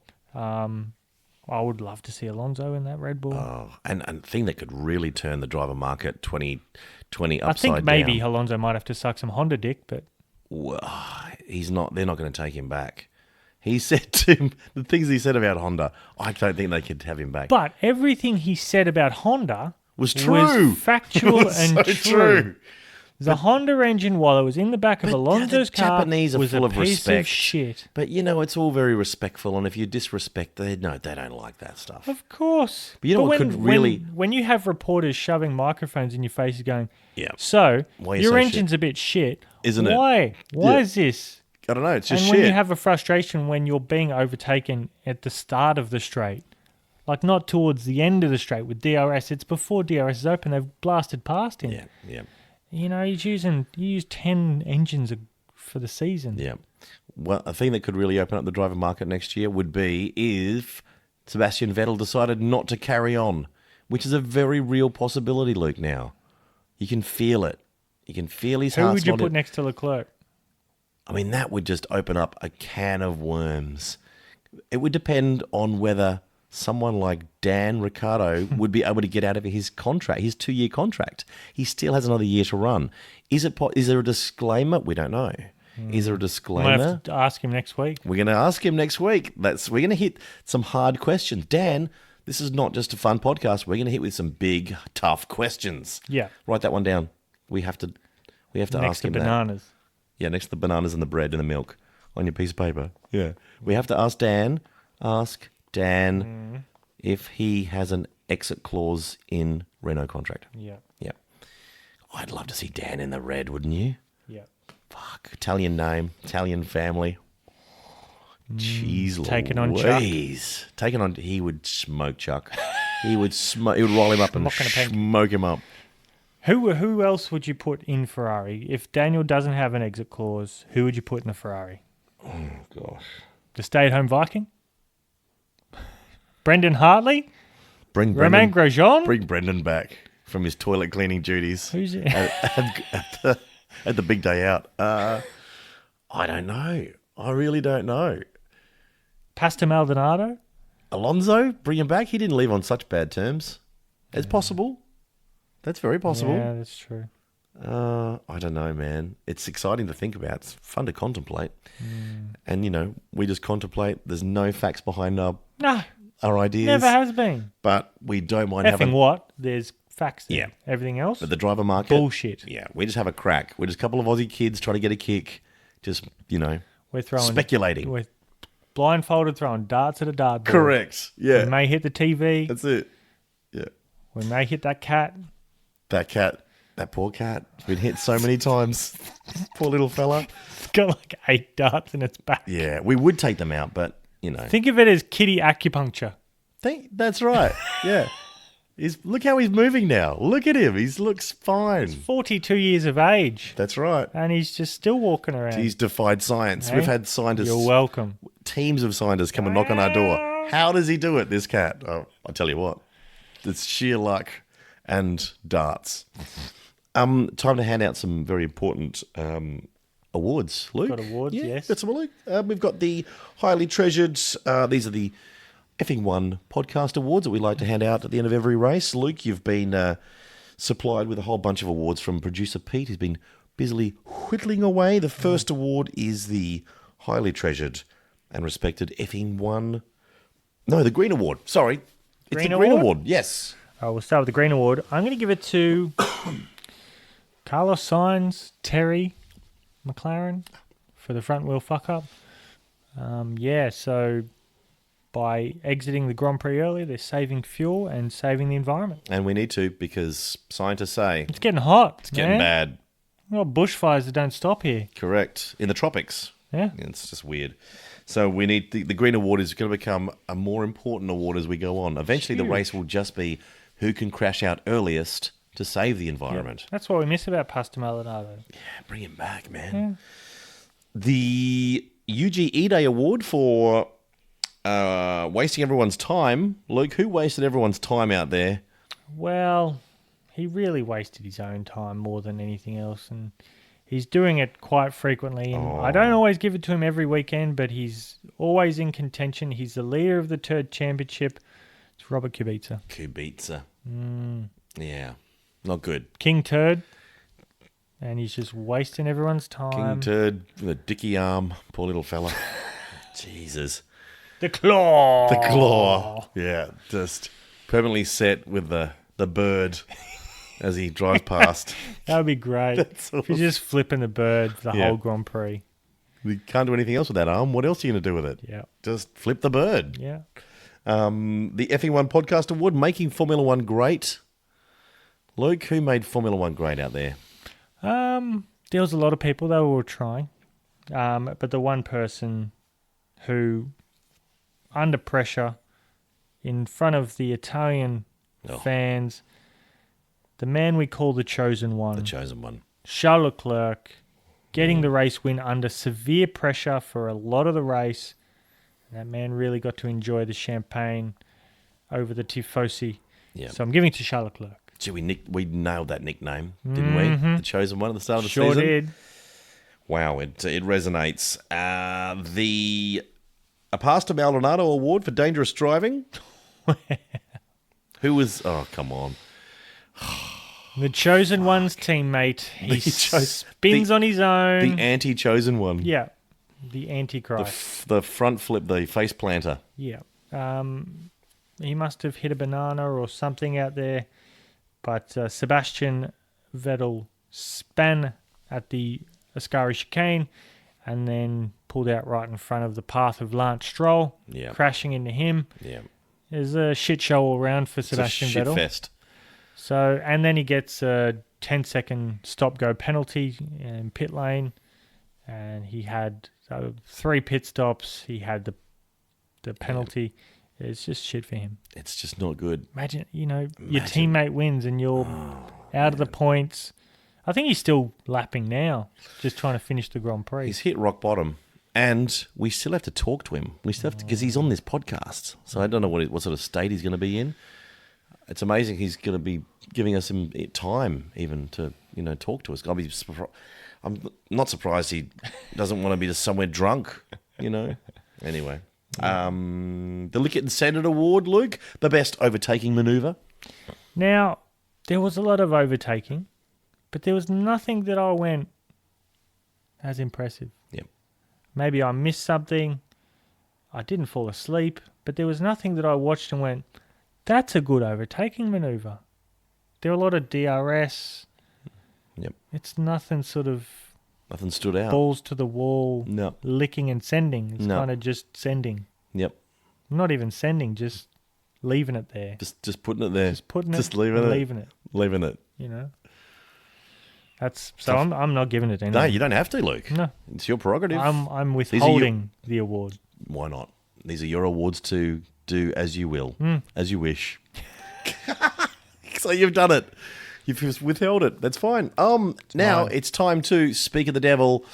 I would love to see Alonso in that Red Bull. Oh, and the thing that could really turn the driver market 2020 I upside think maybe down. Alonso might have to suck some Honda dick, but Well, he's not. They're not going to take him back. He said to him the things he said about Honda. I don't think they could have him back. But everything he said about Honda was true. was factual Was and so true. The Honda engine, while it was in the back of But Alonso's the car, Japanese are was full a of piece respect. of shit. But it's all very respectful, and if you disrespect, they don't like that stuff. Of course. But you know what when, could really- when you have reporters shoving microphones in your face going, Yeah. so Why are you your so engine's a bit shit. Isn't it? Why? Why is this? I don't know. It's just And shit. when you have a frustration when you're being overtaken at the start of the straight, like not towards the end of the straight with DRS, it's before DRS is open, they've blasted past him. yeah. You know, you use 10 engines for the season. Yeah. Well, a thing that could really open up the driver market next year would be if Sebastian Vettel decided not to carry on, which is a very real possibility, Luke, now. You can feel it. You can feel his heart. Who would you put next to Leclerc? I mean, that would just open up a can of worms. It would depend on whether someone like Dan Ricciardo would be able to get out of his contract, his 2-year contract. He still has another year to run. Is there a disclaimer? We don't know. Is there a I disclaimer? might have to ask him next week. We're going to ask him next week. We're going to hit some hard questions. Dan, this is not just a fun podcast. We're going to hit with some big, tough questions. Yeah. Write that one down. We have to Next ask to him that. bananas. Yeah, next to the bananas and the bread and the milk on your piece of paper. Yeah. We have to ask Dan if he has an exit clause in Renault contract. Yeah. Yeah. I'd love to see Dan in the red, wouldn't you? Yeah. Fuck. Italian name, Italian family. Jeez Taking on Louise. Taking on, he would smoke Chuck. He would roll him up and Smoking a pink. smoke him up. Who else would you put in Ferrari? If Daniel doesn't have an exit clause, who would you put in the Ferrari? Oh, gosh. The stay-at-home Viking? Brendan Hartley? Bring Romain Grosjean? Bring Brendan back from his toilet cleaning duties. Who's it? at the big day out. I don't know. I really don't know. Pastor Maldonado? Alonso, bring him back. He didn't leave on such bad terms. It's possible. That's very possible. Yeah, that's true. I don't know, man. It's exciting to think about. It's fun to contemplate. And, we just contemplate. There's no facts behind our No, ideas. never has been. But we don't mind Effing having... what? There's facts there. Yeah. Everything else? But the driver market... Bullshit. Yeah, we just have a crack. We're just a couple of Aussie kids trying to get a kick. Just, We're throwing... speculating. We're blindfolded throwing darts at a dartboard. Correct. Yeah. We may hit the TV. That's it. Yeah. We may hit that cat. That cat, that poor cat, has been hit so many times. Poor little fella. It's got like 8 darts in its back. Yeah, we would take them out, but, Think of it as kitty acupuncture. That's right. Yeah. Look how he's moving now. Look at him. He looks fine. 42 years of age. That's right. And he's just still walking around. He's defied science. Hey? We've had scientists, You're welcome. teams of scientists come and knock on our door. How does he do it, this cat? Oh, I'll tell you what. It's sheer luck and darts. Time to hand out some very important awards, Luke. Got awards, yes. Got some, Luke. We've got the highly treasured, these are the Effing One podcast awards that we like to hand out at the end of every race. Luke, you've been supplied with a whole bunch of awards from producer Pete. He's been busily whittling away. The first award is the highly treasured and respected Effing One. No, the Green Award. Sorry. It's the Green Award. Yes. We'll start with the Green Award. I'm going to give it to Carlos Sainz, Terry McLaren for the front wheel fuck up. So by exiting the Grand Prix early, they're saving fuel and saving the environment. And we need to, because scientists say It's getting hot. it's getting bad. Well, bushfires that don't stop here. Correct. In the tropics. Yeah. It's just weird. So we need the Green Award is going to become a more important award as we go on. Eventually, the race will just be who can crash out earliest to save the environment. Yeah. That's what we miss about Pastor Maldonado. Yeah, bring him back, man. Yeah. The Yuji Ide Award for wasting everyone's time. Luke, who wasted everyone's time out there? Well, he really wasted his own time more than anything else, and he's doing it quite frequently. And I don't always give it to him every weekend, but he's always in contention. He's the leader of the Turd Championship. It's Robert Kubica. Kubica. Yeah, not good. King Turd. And he's just wasting everyone's time. King Turd with a dicky arm. Poor little fella. Jesus. The claw. The claw. Yeah, just permanently set with the bird as he drives past. That would be great. That's if you're just flipping the bird for the whole Grand Prix. You can't do anything else with that arm. What else are you going to do with it? Yeah. Just flip the bird. Yeah. The F1 Podcast Award, making Formula One great. Luke, who made Formula One great out there? There was a lot of people that were trying. But the one person who, under pressure, in front of the Italian fans, the man we call the chosen one. The chosen one. Charles Leclerc, getting the race win under severe pressure for a lot of the race. That man really got to enjoy the champagne over the Tifosi. Yeah. So I'm giving it to Charles Leclerc. Gee, we nailed that nickname, didn't we? The chosen one at the start of the Sure season. did. Wow, it resonates. The Pastor Maldonado Award for dangerous driving. Who was? Oh, come on. The chosen one's teammate. He spins on his own. The anti-chosen one. Yeah. The Antichrist. The front flip, the face planter. Yeah. He must have hit a banana or something out there. But Sebastian Vettel span at the Ascari chicane and then pulled out right in front of the path of Lance Stroll, crashing into him. Yeah. It was a shit show all around for Sebastian Vettel. It's a shit fest. So, and then he gets a 10-second stop-go penalty in pit lane, and he had 3 pit stops. He had the penalty. It's just shit for him. It's just not good. Imagine, your teammate wins and you're out of the points. I think he's still lapping now, just trying to finish the Grand Prix. He's hit rock bottom, and we still have to talk to him. We still have to, because he's on this podcast. So I don't know what sort of state he's going to be in. It's amazing he's going to be giving us some time even to talk to us. I'm not surprised he doesn't want to be just somewhere drunk. Anyway. The Lickett and Sanded Award, Luke, the best overtaking manoeuvre. Now, there was a lot of overtaking, but there was nothing that I went as impressive. Yep. Maybe I missed something. I didn't fall asleep, but there was nothing that I watched and went, that's a good overtaking manoeuvre. There were a lot of DRS. Yep. It's nothing sort of... Nothing stood out. Balls to the wall, No. licking and sending. It's kind of just sending. Yep. Not even sending, just leaving it there. Just putting it there. Just putting just it, leaving it. leaving it. Leaving it. That's so. I'm not giving it any. No, you don't have to, Luke. No, it's your prerogative. I'm withholding the award. Why not? These are your awards to do as you will, as you wish. So you've done it. You've withheld it. That's fine. Now it's time to speak of the devil.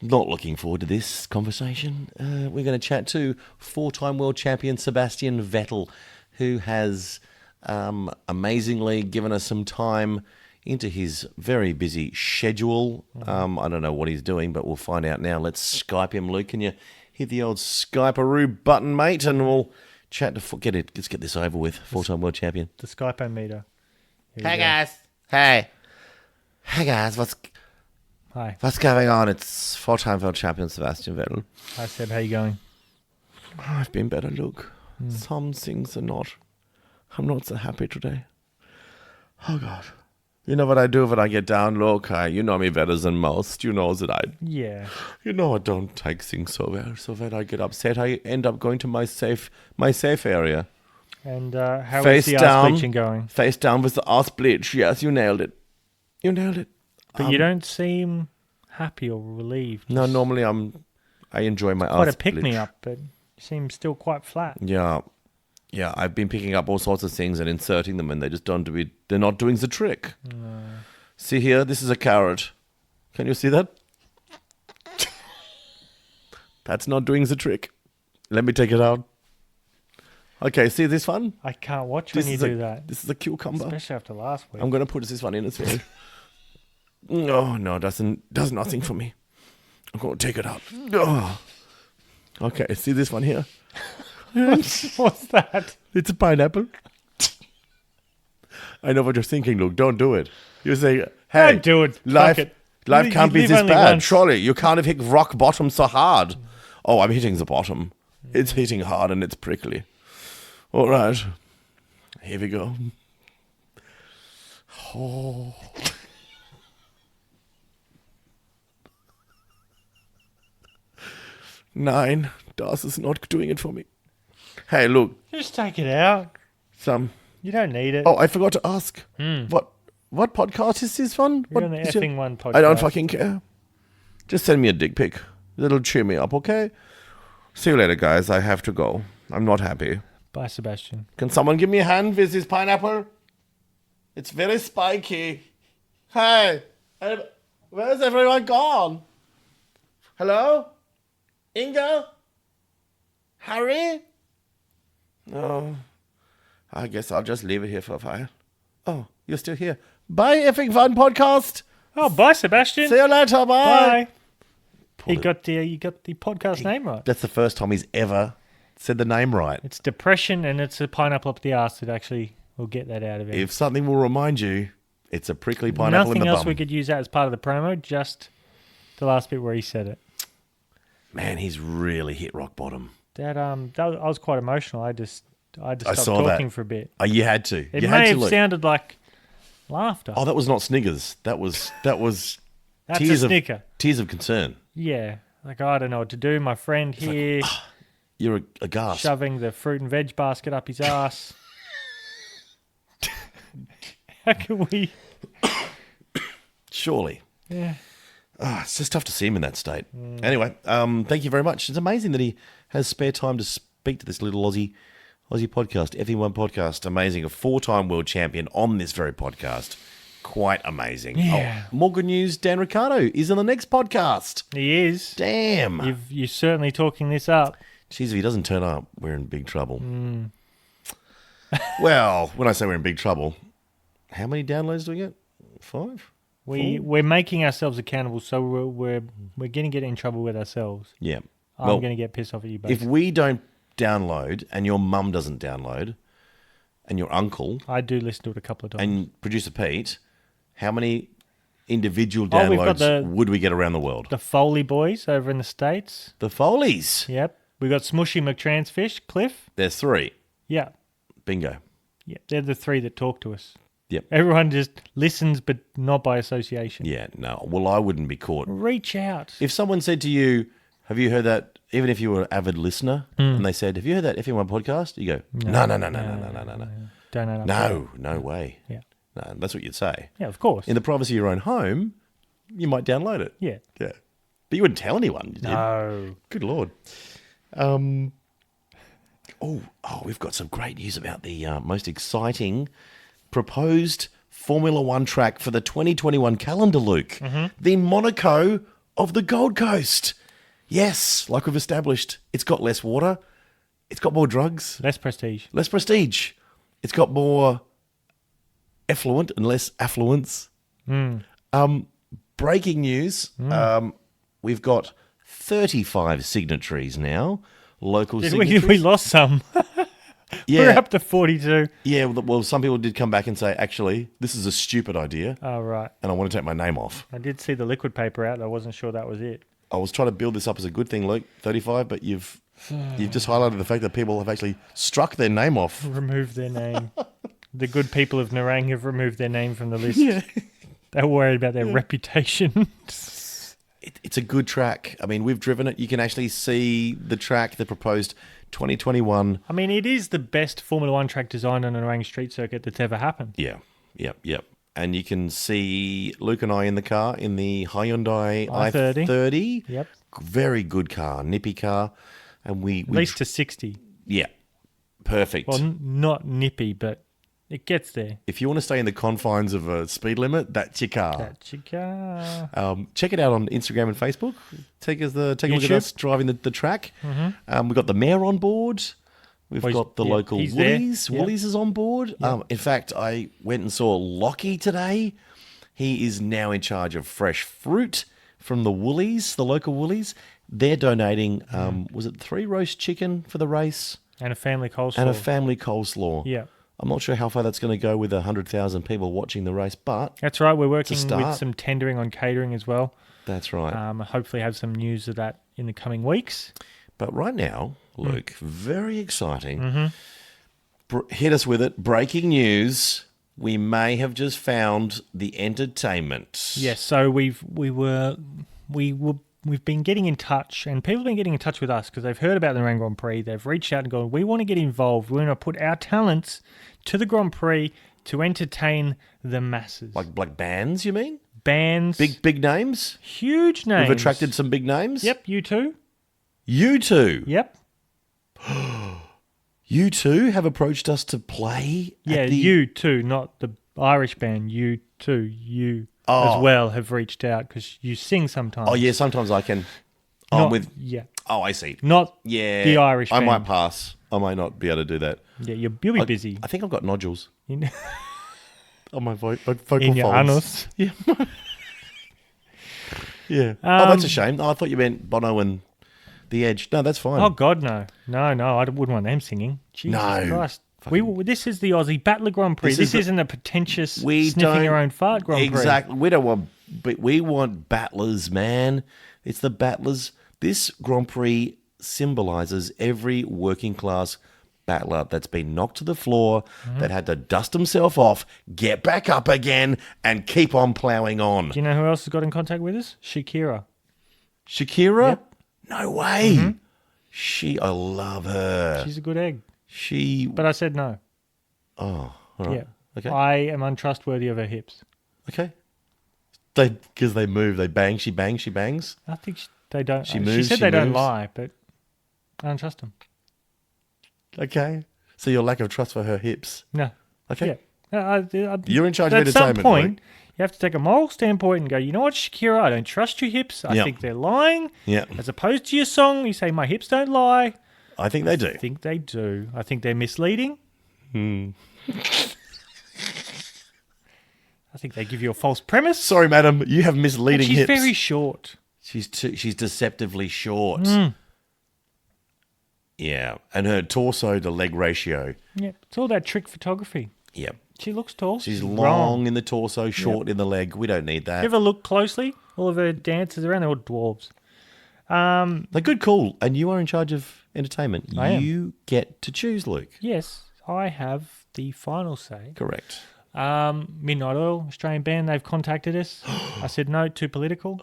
Not looking forward to this conversation. We're going to chat to 4-time world champion Sebastian Vettel, who has amazingly given us some time into his very busy schedule. I don't know what he's doing, but we'll find out now. Let's Skype him, Luke. Can you hit the old Skype-a-roo button, mate? And we'll chat to let's get this over with. 4-time world champion. The Skype-o-meter. Hey guys. Hey guys, what's going on? It's 4-time world champion Sebastian Vettel. Hi Seb, how you going? I've been better, Luke. Some things are not. I'm not so happy today. Oh God. You know what I do when I get down, Luke? You know me better than most. You know that I don't take things so well. So when I get upset, I end up going to my safe area. And how is the arse bleaching going? Face down with the arse bleach. Yes, you nailed it. But you don't seem happy or relieved. No, normally I enjoy my arse quite a pick-me-up, but you seem still quite flat. Yeah, I've been picking up all sorts of things and inserting them, and they're not doing the trick. No. See here, this is a carrot. Can you see that? That's not doing the trick. Let me take it out. Okay, see this one? I can't watch when you do that. This is a cucumber. Especially after last week. I'm going to put this one in as well. Oh, no, it does nothing for me. I'm going to take it out. Oh. Okay, see this one here? What's that? It's a pineapple. I know what you're thinking, Luke. Don't do it. You say, hey, Don't do it. life, Fuck it. life can't be live this only bad. once. Surely you can't have hit rock bottom so hard. Oh, I'm hitting the bottom. It's hitting hard and it's prickly. All right. Here we go. Oh. Nine. Das is not doing it for me. Hey, look. Just take it out. Some. You don't need it. Oh, I forgot to ask. What podcast is this one? We're What on the is your- effing one podcast. I don't fucking care. Just send me a dick pic. That'll cheer me up, okay? See you later, guys. I have to go. I'm not happy. Bye, Sebastian. Can someone give me a hand with this pineapple? It's very spiky. Hey, where's everyone gone? Hello? Inga? Harry? No. I guess I'll just leave it here for a while. Oh, you're still here. Bye, effing fun podcast. Oh, bye, Sebastian. See you later. Bye. Bye. You got the podcast name right. That's the first time he's ever said the name right. It's depression and it's a pineapple up the arse that actually will get that out of it. If something will remind you, it's a prickly pineapple Nothing in the else bum. we could use that as part of the promo, just the last bit where he said it. Man, he's really hit rock bottom. I was quite emotional. I just stopped saw talking that. for a bit. Oh, you had to. It you may had to, have Luke. sounded like laughter. Oh, that was not sniggers. That was That's tears a snicker. tears of concern. Yeah. Like, I don't know what to do. My friend here You're a gasp. shoving the fruit and veg basket up his ass. How can we? Surely. Yeah. It's just tough to see him in that state. Anyway, thank you very much. It's amazing that he has spare time to speak to this little Aussie podcast, F1 podcast. Amazing. A 4-time world champion on this very podcast. Quite amazing. Yeah. Oh, more good news. Dan Ricciardo is on the next podcast. He is. Damn. You're certainly talking this up. Jeez, if he doesn't turn up, we're in big trouble. Well, when I say we're in big trouble, how many downloads do we get? 5? We're making ourselves accountable, so we're going to get in trouble with ourselves. Yeah. I'm Well, going to get pissed off at you both. if we don't download and your mum doesn't download and your uncle I do listen to it a couple of times. and producer Pete, how many individual Oh, we've got downloads would we get around the world? The Foley boys over in the States. The Foleys. Yep. We got Smushy McTransfish, Cliff. There's 3. Yeah. Bingo. Yeah. They're the 3 that talk to us. Yep. Everyone just listens, but not by association. Yeah, no. Well, I wouldn't be caught. Reach out. If someone said to you, have you heard that, even if you were an avid listener, and they said, have you heard that F1 podcast? You go, no. Don't add up. No way. Yeah. No, that's what you'd say. Yeah, of course. In the privacy of your own home, you might download it. Yeah. Yeah. But you wouldn't tell anyone, did you? No. Good Lord. We've got some great news about the most exciting proposed Formula One track for the 2021 calendar, Luke. The Monaco of the Gold Coast. Yes, like we've established, it's got less water. It's got more drugs. Less prestige. Less prestige. It's got more effluent and less affluence. Breaking news. We've got 35 signatories now. Local signatories. We lost some. Yeah. We're up to 42. Yeah, well, some people did come back and say, actually, this is a stupid idea, Oh, right. and I want to take my name off. I did see the liquid paper out. I wasn't sure that was it. I was trying to build this up as a good thing, Luke, 35, but you've just highlighted the fact that people have actually struck their name off. Remove their name. The good people of Nerang have removed their name from the list. Yeah. They're worried about their reputation. It's a good track. I mean, we've driven it. You can actually see the track, the proposed 2021. I mean, it is the best Formula One track designed on a Nerang street circuit that's ever happened. Yeah, yep. And you can see Luke and I in the car, in the Hyundai i30. Yep. Very good car, nippy car. And we At least to 60. Yeah, perfect. Well, not nippy, but It gets there. If you want to stay in the confines of a speed limit, that's your car. That's your car. Check it out on Instagram and Facebook. Take a look at YouTube. us driving the track. We've got the mayor on board. We've got the local he's there. Woolies. Yep. Woolies is on board. In fact, I went and saw Lockie today. He is now in charge of fresh fruit from the Woolies, the local Woolies. They're donating, was it 3 roast chicken for the race? And a family coleslaw. And a family coleslaw. Yeah. I'm not sure how far that's going to go with 100,000 people watching the race, but That's right. We're working start. with some tendering on catering as well. that's right. Hopefully have some news of that in the coming weeks. But right now, Luke, very exciting. Hit us with it. Breaking news. We may have just found the entertainment. Yes, so we've been getting in touch, and people have been getting in touch with us because they've heard about the Monaco Grand Prix. They've reached out and gone, we want to get involved. We want to put our talents to the Grand Prix to entertain the masses. Like bands, you mean? Bands. Big names? Huge names. We've attracted some big names? Yep, you too. You two? Yep. You two have approached us to play Yeah, at the... you too, not the Irish band. You too. You as well have reached out because you sing sometimes. Oh, yeah, sometimes I can... Yeah. Oh, I see. Not Yeah. the Irish I band. might pass. I might not be able to do that. Yeah, you'll be busy. I think I've got nodules In on my vocal folds. your anus. Yeah. Yeah. That's a shame. Oh, I thought you meant Bono and The Edge. No, that's fine. Oh, God, no. No, I wouldn't want them singing. Jesus No. Christ. This is the Aussie Battler Grand Prix. This isn't a pretentious sniffing your own fart Grand Prix. Exactly. We don't want... But we want battlers, man. It's the battlers. This Grand Prix symbolises every working class battler that's been knocked to the floor, that had to dust himself off, get back up again, and keep on ploughing on. Do you know who else has got in contact with us? Shakira. Shakira? Yep. No way. I love her. She's a good egg. She... But I said no. Oh, all right. Yeah. Okay. I am untrustworthy of her hips. Okay. Because they move, they bang, she bangs. I think they don't. She moves, said she they don't moves. lie, but I don't trust them. Okay. So your lack of trust for her hips. No. Okay. Yeah. You're in charge of at entertainment. some point, Luke. you have to take a moral standpoint and go, you know what, Shakira, I don't trust your hips. I Yep. think they're lying. Yeah. As opposed to your song, you say, my hips don't lie. I think they do. I think they do. I think they're misleading. I think they give you a false premise. Sorry, madam, you have And misleading she's hips. very short. She's deceptively short. Yeah, and her torso to leg ratio. Yeah, it's all that trick photography. Yep. She looks tall. She's wrong. long in the torso, short in the leg. We don't need that. You ever look closely? All of her dancers around, they're all dwarves. They're good, cool. And you are in charge of entertainment. I am. You get to choose, Luke. Yes, I have the final say. Correct. Midnight Oil, Australian band, they've contacted us. I said no, too political.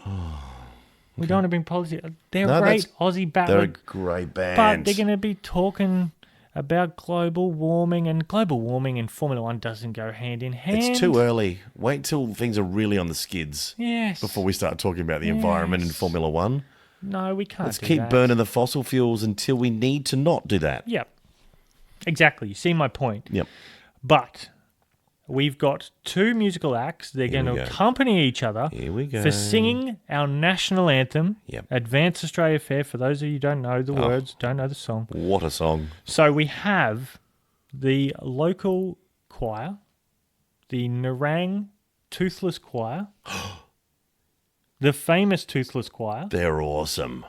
We don't want to bring politics. They're No, a great that's- Aussie They're battler, a great band. but they're going to be talking about global warming, and global warming and Formula One doesn't go hand in hand. It's too early. Wait till things are really on the skids Yes. before we start talking about the environment in Yes. Formula One. No, we can't. Let's do keep that. burning the fossil fuels until we need to not do that. Yep. Exactly. You see my point. Yep. But we've got two musical acts. They're going we to go. accompany each other Here we go. for singing our national anthem, Yep. Advance Australia Fair. For those of you who don't know the words, don't know the song. What a song. So we have the local choir, the Nerang Toothless Choir, the famous Toothless Choir. They're awesome.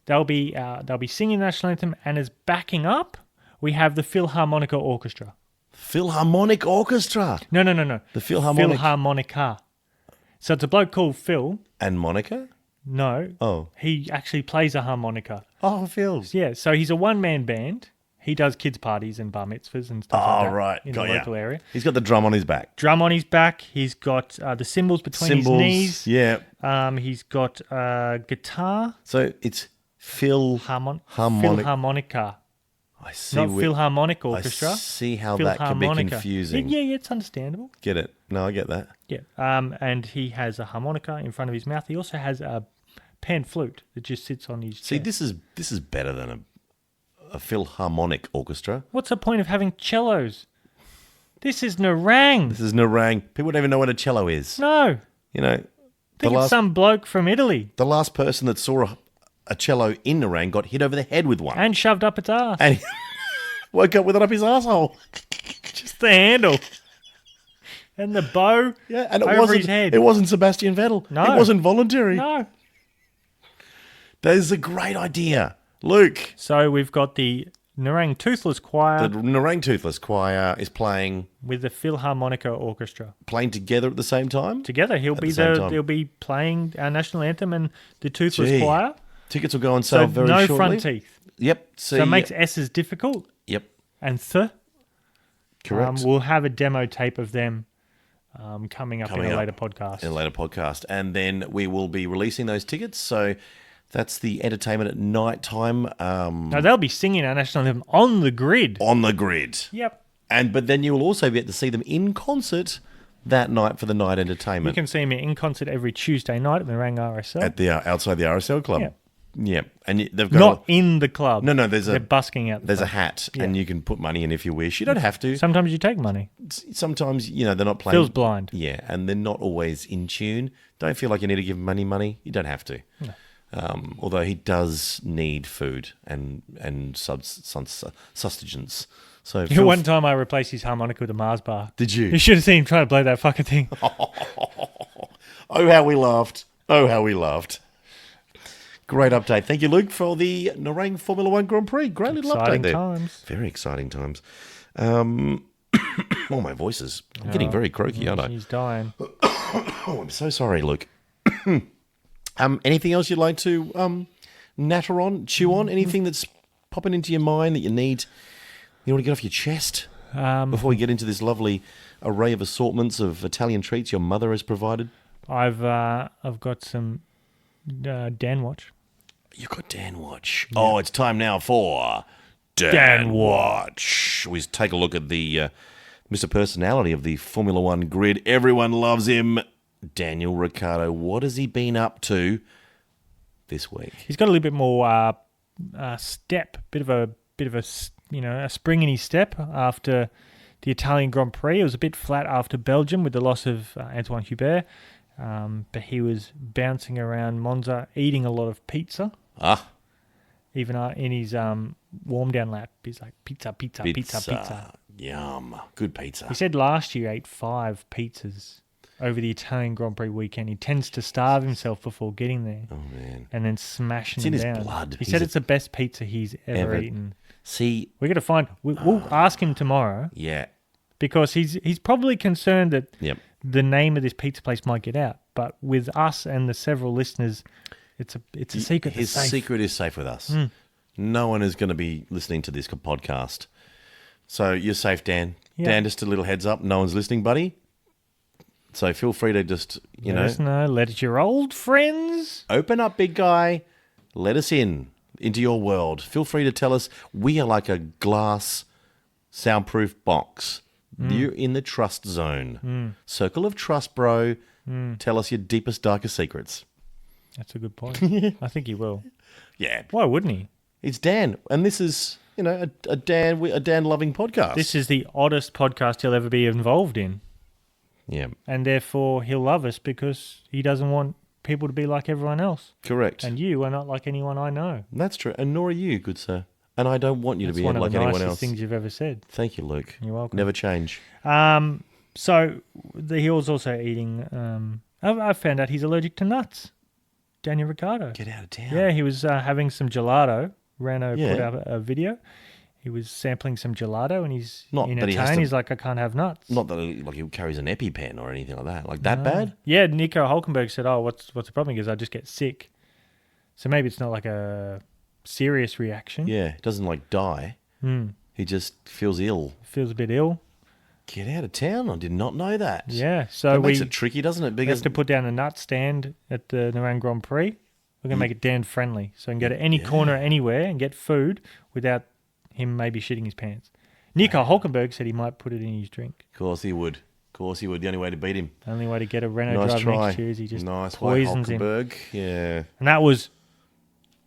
They'll be singing the national anthem, and as backing up, we have the Philharmonica Orchestra. Philharmonic Orchestra. No. The Philharmonic. Philharmonica. So it's a bloke called Phil. And Monica? No. Oh. He actually plays a harmonica. Oh, Phil. Yeah, so he's a one-man band. He does kids' parties and bar mitzvahs and stuff like Oh, that right. in Got the ya. local area. He's got the drum on his back. Drum on his back. He's got the cymbals between Cymbals. his knees. Yeah. He's got guitar. So it's Harmonic. Philharmonica. I see. Not Philharmonic Orchestra. I see how that can be Philharmonica. confusing. Yeah, it's understandable. Get it? No, I get that. Yeah. And he has a harmonica in front of his mouth. He also has a pan flute that just sits on his See, chest. this is better than a Philharmonic Orchestra. What's the point of having cellos? This is Narang. This is Narang. People don't even know what a cello is. No. You know, I think it's some bloke from Italy. the last person that saw a cello in Narang got hit over the head with one. And shoved up its ass. And he woke up with it up his asshole. Just the handle. And the bow Yeah, and over his head. It wasn't Sebastian Vettel. No. It wasn't voluntary. No. That is a great idea. Luke. So we've got the Narang Toothless Choir The Narang Toothless Choir is playing with the Philharmonica Orchestra. together at the same time. Together, he'll be playing our national anthem and the Toothless Choir. Tickets will go on So sale very no shortly. front teeth. Yep. So it makes S's difficult. Yep. And th. Correct. We'll have a demo tape of them coming up in a later podcast. In a later podcast. And then we will be releasing those tickets. So that's the entertainment at night time. No, they'll be singing our national anthem on the grid. On the grid. Yep. But then you will also be able to see them in concert that night for the night You entertainment. can see me in concert every Tuesday night at the Narang RSL. At the outside the RSL club. Yeah. Yeah. And they've got Not in the club. No, They're busking out. there's a hat and you can put money in if you wish. You don't have to. Sometimes you take money. Sometimes, they're not playing. Phil's blind. Yeah, and they're not always in tune. Don't feel like you need to give money. You don't have to. No. Although he does need food and sustenance. So One time I replaced his harmonica with a Mars bar. Did you? You should have seen him trying to blow that fucking thing. Oh, how we laughed. Great update. Thank you, Luke, for the Narang Formula One Grand Prix. Great little Exciting update there. times. Very exciting times. My voice is... I'm getting very croaky, aren't I? He's dying. Oh, I'm so sorry, Luke. Anything else you'd like to natter on, chew on? Anything that's popping into your mind that you want to get off your chest before we get into this lovely array of assortments of Italian treats your mother has provided? I've got some Dan Watch. You've got Dan Watch. Yeah. Oh, it's time now for Dan Watch. We take a look at the Mr. Personality of the Formula One grid. Everyone loves him. Daniel Ricciardo. What has he been up to this week? He's got a little bit more step, bit of a spring in his step after the Italian Grand Prix. It was a bit flat after Belgium with the loss of Antoine Hubert, but he was bouncing around Monza, eating a lot of pizza. Even in his warm down lap, he's like pizza. Yum. Good pizza. He said last year he ate 5 pizzas over the Italian Grand Prix weekend. He tends to starve himself before getting there. Oh, man. And then smashing It's in them his down. blood. He said it's the best pizza he's ever eaten. See... We're going to find... We'll ask him tomorrow. Yeah. Because he's probably concerned that Yep. the name of this pizza place might get out. But with us and the several listeners, it's a secret. His secret is safe with us. No one is going to be listening to this podcast. So you're safe, Dan. Yeah. Dan, just a little heads up. No one's listening, buddy. So feel free to just, Let us know. Let us your old friends. Open up, big guy. Let us into your world. Feel free to tell us. We are like a glass soundproof box. You're in the trust zone. Circle of trust, bro. Tell us your deepest, darkest secrets. That's a good point. I think he will. Yeah. Why wouldn't he? It's Dan. And this is, a Dan-loving podcast. This is the oddest podcast he'll ever be involved in. Yeah. And therefore, he'll love us because he doesn't want people to be like everyone else. Correct. And you are not like anyone I know. That's true. And nor are you, good sir. And I don't want you That's to be one like of the anyone nicest else. things you've ever said. Thank you, Luke. You're welcome. Never change. So he was also eating... I found out he's allergic to nuts. Daniel Ricciardo. Get out of town. Yeah, he was having some gelato. Rano Yeah. put out a video. He was sampling some gelato, and he's Not in that a he has chain. to- He's like, I can't have nuts. Not that he carries an EpiPen or anything like that. Like that bad? Yeah, Nico Hulkenberg said, "Oh, what's the problem?" He goes, "I just get sick." So maybe it's not like a serious reaction. Yeah, he doesn't like die. He just feels ill. Feels a bit ill. Get out of town. I did not know that. Yeah, so That we makes it tricky, doesn't it? have Because to put down a nut stand at the Narang Grand Prix. We're going to make it Dan friendly. So he can go to any corner anywhere and get food without him maybe shitting his pants. Nico Hulkenberg said he might put it in his drink. Of course he would. The only way to beat him. The only way to get a Renault Nice driver try. next year is he just Nice poisons him. Hulkenberg. Yeah. And that was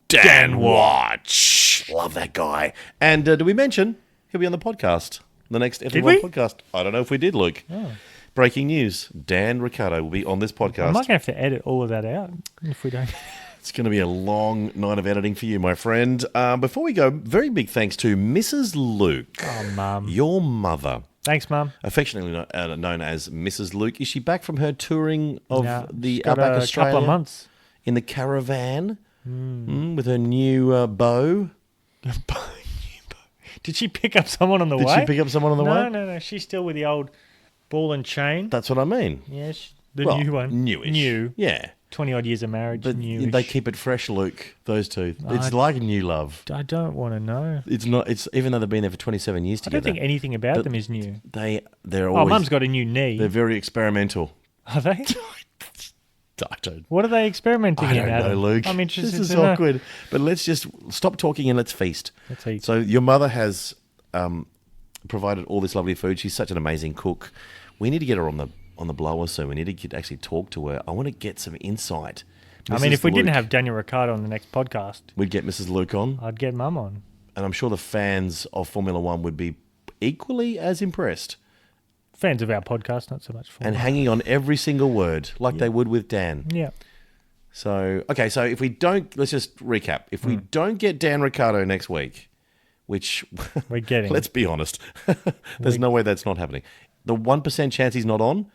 Dan Watch. Love that guy. And did we mention he'll be on the podcast? The next Did F1 we? podcast. I don't know if we did, Luke. Oh. Breaking news. Dan Ricciardo will be on this I podcast. might have to edit all of that out if we don't. It's going to be a long night of editing for you, my friend. Before we go, very big thanks to Mrs. Luke. Oh, Mum. Your mother. Thanks, Mum. Affectionately known as Mrs. Luke. Is she back from her touring of the she's got Outback a Australia? couple of months. In the caravan with her new bow. Did she pick up someone on the Did way? she pick up someone on the way? No. She's still with the old ball and chain. That's what I mean. Yeah, the new one. Newish. New. Yeah. 20-odd years of marriage. But newish. they keep it fresh, Luke, those two. It's like a new love. I don't want to know. It's not. It's even though they've been there for 27 years I together. don't think anything about them is new. They're Oh, always. Mum's got a new knee. They're very experimental. Are they? I don't. What are they experimenting I in, don't Adam? know, Luke. I'm interested This is to know. awkward. But let's just stop talking and let's feast. Let's eat. So your mother has provided all this lovely food. She's such an amazing cook. We need to get her on the blower soon. We need to actually talk to her. I want to get some insight. I mean, if we didn't Luke, have Daniel Ricciardo on the next podcast, we'd get Mrs. Luke on, I'd get Mum on. and I'm sure the fans of Formula One would be equally as impressed Fans of our podcast, not so much for and hanging on every single word like they would with Dan. Yeah. So, okay, so if we don't, let's just recap. If we don't get Dan Ricciardo next week, which We're getting. let's be honest, there's no way that's not happening. The 1% chance he's not on,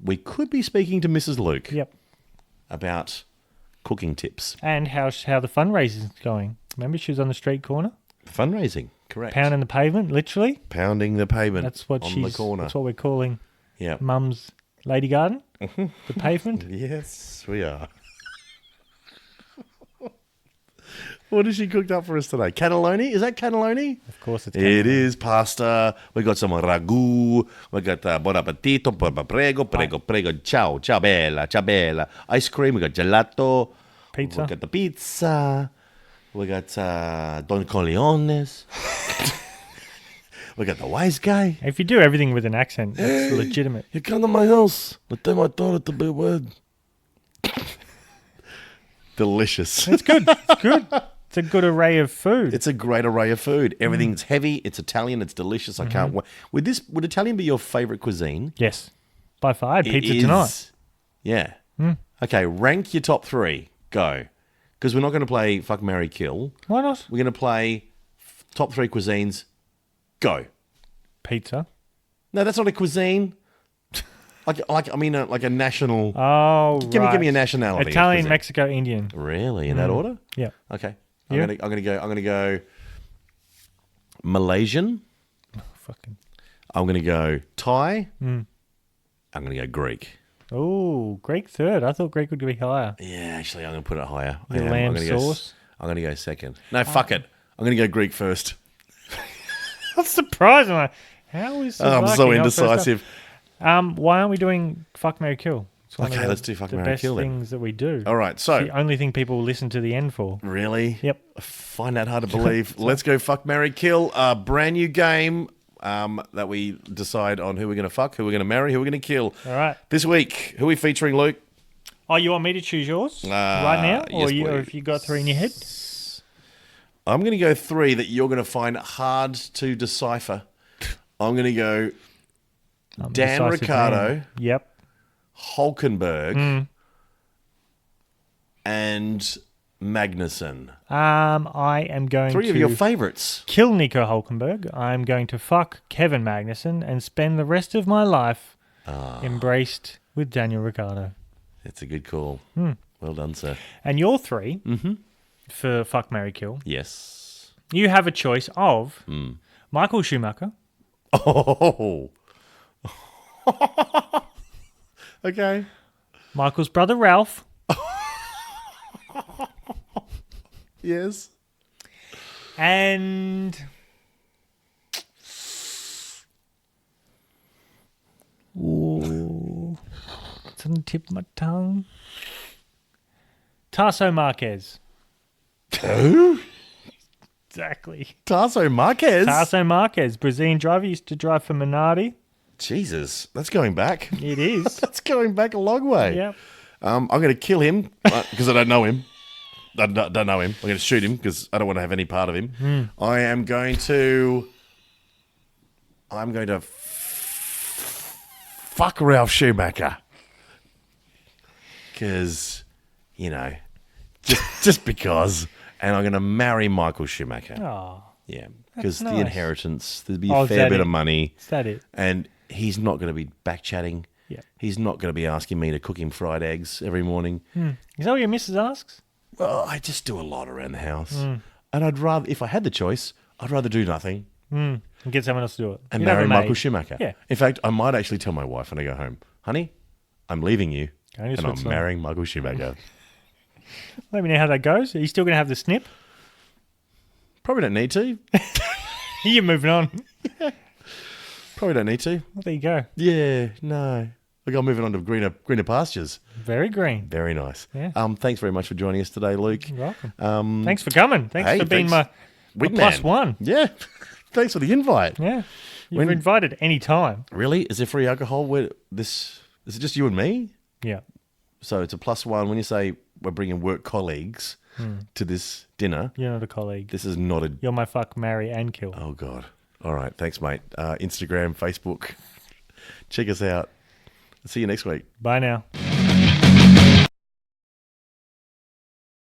we could be speaking to Mrs. Luke Yep. about cooking tips. And how the fundraising is going. Remember, she was on the street corner, Fundraising, correct. pounding the pavement, literally. Pounding the pavement That's what on the corner. That's what we're calling Yeah. Mum's Lady Garden. The pavement. Yes, we are. What has she cooked up for us today? Cannelloni? Is that cannelloni? Of course, it's It is pasta. We got some ragu. We got buon appetito. Prego. Ciao bella. Ice cream. We got gelato. Pizza. We got the pizza. We got Don Corleones. We got the wise guy. If you do everything with an accent, that's legitimate. You come to my house. But then I thought it to be weird. Delicious. It's good. It's good. It's a good array of food. It's a great array of food. Everything's heavy. It's Italian. It's delicious. I can't wait. Would Italian be your favorite cuisine? Yes. By far. I had It pizza is. tonight. Yeah. Okay, rank your top three. Go. Because we're not going to play Fuck, Marry, Kill. Why not? We're going to play top three cuisines. Go. Pizza. No, that's not a cuisine. like a national. Oh, Give me a nationality. of Italian, cuisine. Mexico, Indian. Really, in that order? Yeah. Okay. You? I'm gonna go Malaysian. Fucking. I'm gonna go Thai. I'm gonna go Greek. Oh, Greek third. I thought Greek would be higher. Yeah, actually, I'm gonna put it higher. I The am. lamb I'm gonna sauce. I'm gonna go second. No, fuck it. I'm gonna go Greek first. I'm surprised. I'm like, how is I'm Slovakia so not first up? indecisive. Why aren't we doing Fuck, Marry, Kill? It's one Okay, of let's do Fuck, the Marry, best Kill then. things that we do. All right, It's so the only thing people listen to the end for. really, Yep. I find that hard to believe. Let's go Fuck, Marry, Kill. A brand new game that we decide on who we're gonna fuck, who we're gonna marry, who we're gonna kill. All right. This week, who are we featuring, Luke? Oh, you want me to choose yours right now? yes, Or please. if you got three in your head? I'm going to go three that you're going to find hard to decipher. I'm going to go I'm Dan decisive Ricciardo, man. Yep. Hulkenberg, and Magnussen. I am going Three to of your favourites. kill Nico Hulkenberg. I'm going to fuck Kevin Magnussen and spend the rest of my life embraced with Daniel Ricciardo. That's a good call. Well done, sir. And your three for Fuck, Marry, Kill, Yes. you have a choice of Michael Schumacher, Oh. Okay. Michael's brother Ralph, Yes. and ooh, it's on the tip of my tongue. Tasso Marquez. Who? Exactly. Tasso Marquez. Tasso Marquez, Brazilian driver, used to drive for Minardi. Jesus, that's going back. It is. That's going back a long way. Yep. I'm going to kill him because I don't know him. I don't know him. I'm going to shoot him because I don't want to have any part of him. I'm going to fuck Ralph Schumacher. Because, just because. And I'm going to marry Michael Schumacher. Oh, Yeah, because nice. the inheritance, there'd be Oh, a is fair that bit it? of money. is that it? And he's not going to be back-chatting. Yeah. He's not going to be asking me to cook him fried eggs every morning. Is that what your missus asks? Well, I just do a lot around the house. And I'd rather, if I had the choice, I'd rather do nothing And get someone else to do it. and You'd have marry a maid. Michael Schumacher. Yeah. In fact, I might actually tell my wife when I go home, honey, I'm leaving you Going to and I'm Switzerland. marrying Michael Schumacher. Let me know how that goes. Are you still going to have the snip? Probably don't need to. You're moving on. Probably don't need to. Well, there you go. Yeah, no. Look, I'm moving on to greener pastures. Very green. Very nice. Yeah. Thanks very much for joining us today, Luke. You're welcome. Thanks for coming. Thanks hey, for being thanks. my Wingman. plus one. Yeah. Thanks for the invite. Yeah. You're When- invited any time. Really? Is there free alcohol? Is it just you and me? Yeah. So it's a +1. When you say we're bringing work colleagues to this dinner, You're not a colleague. this is not a... You're my fuck, marry, and kill. Oh, God. All right. Thanks, mate. Instagram, Facebook. Check us out. See you next week. Bye now.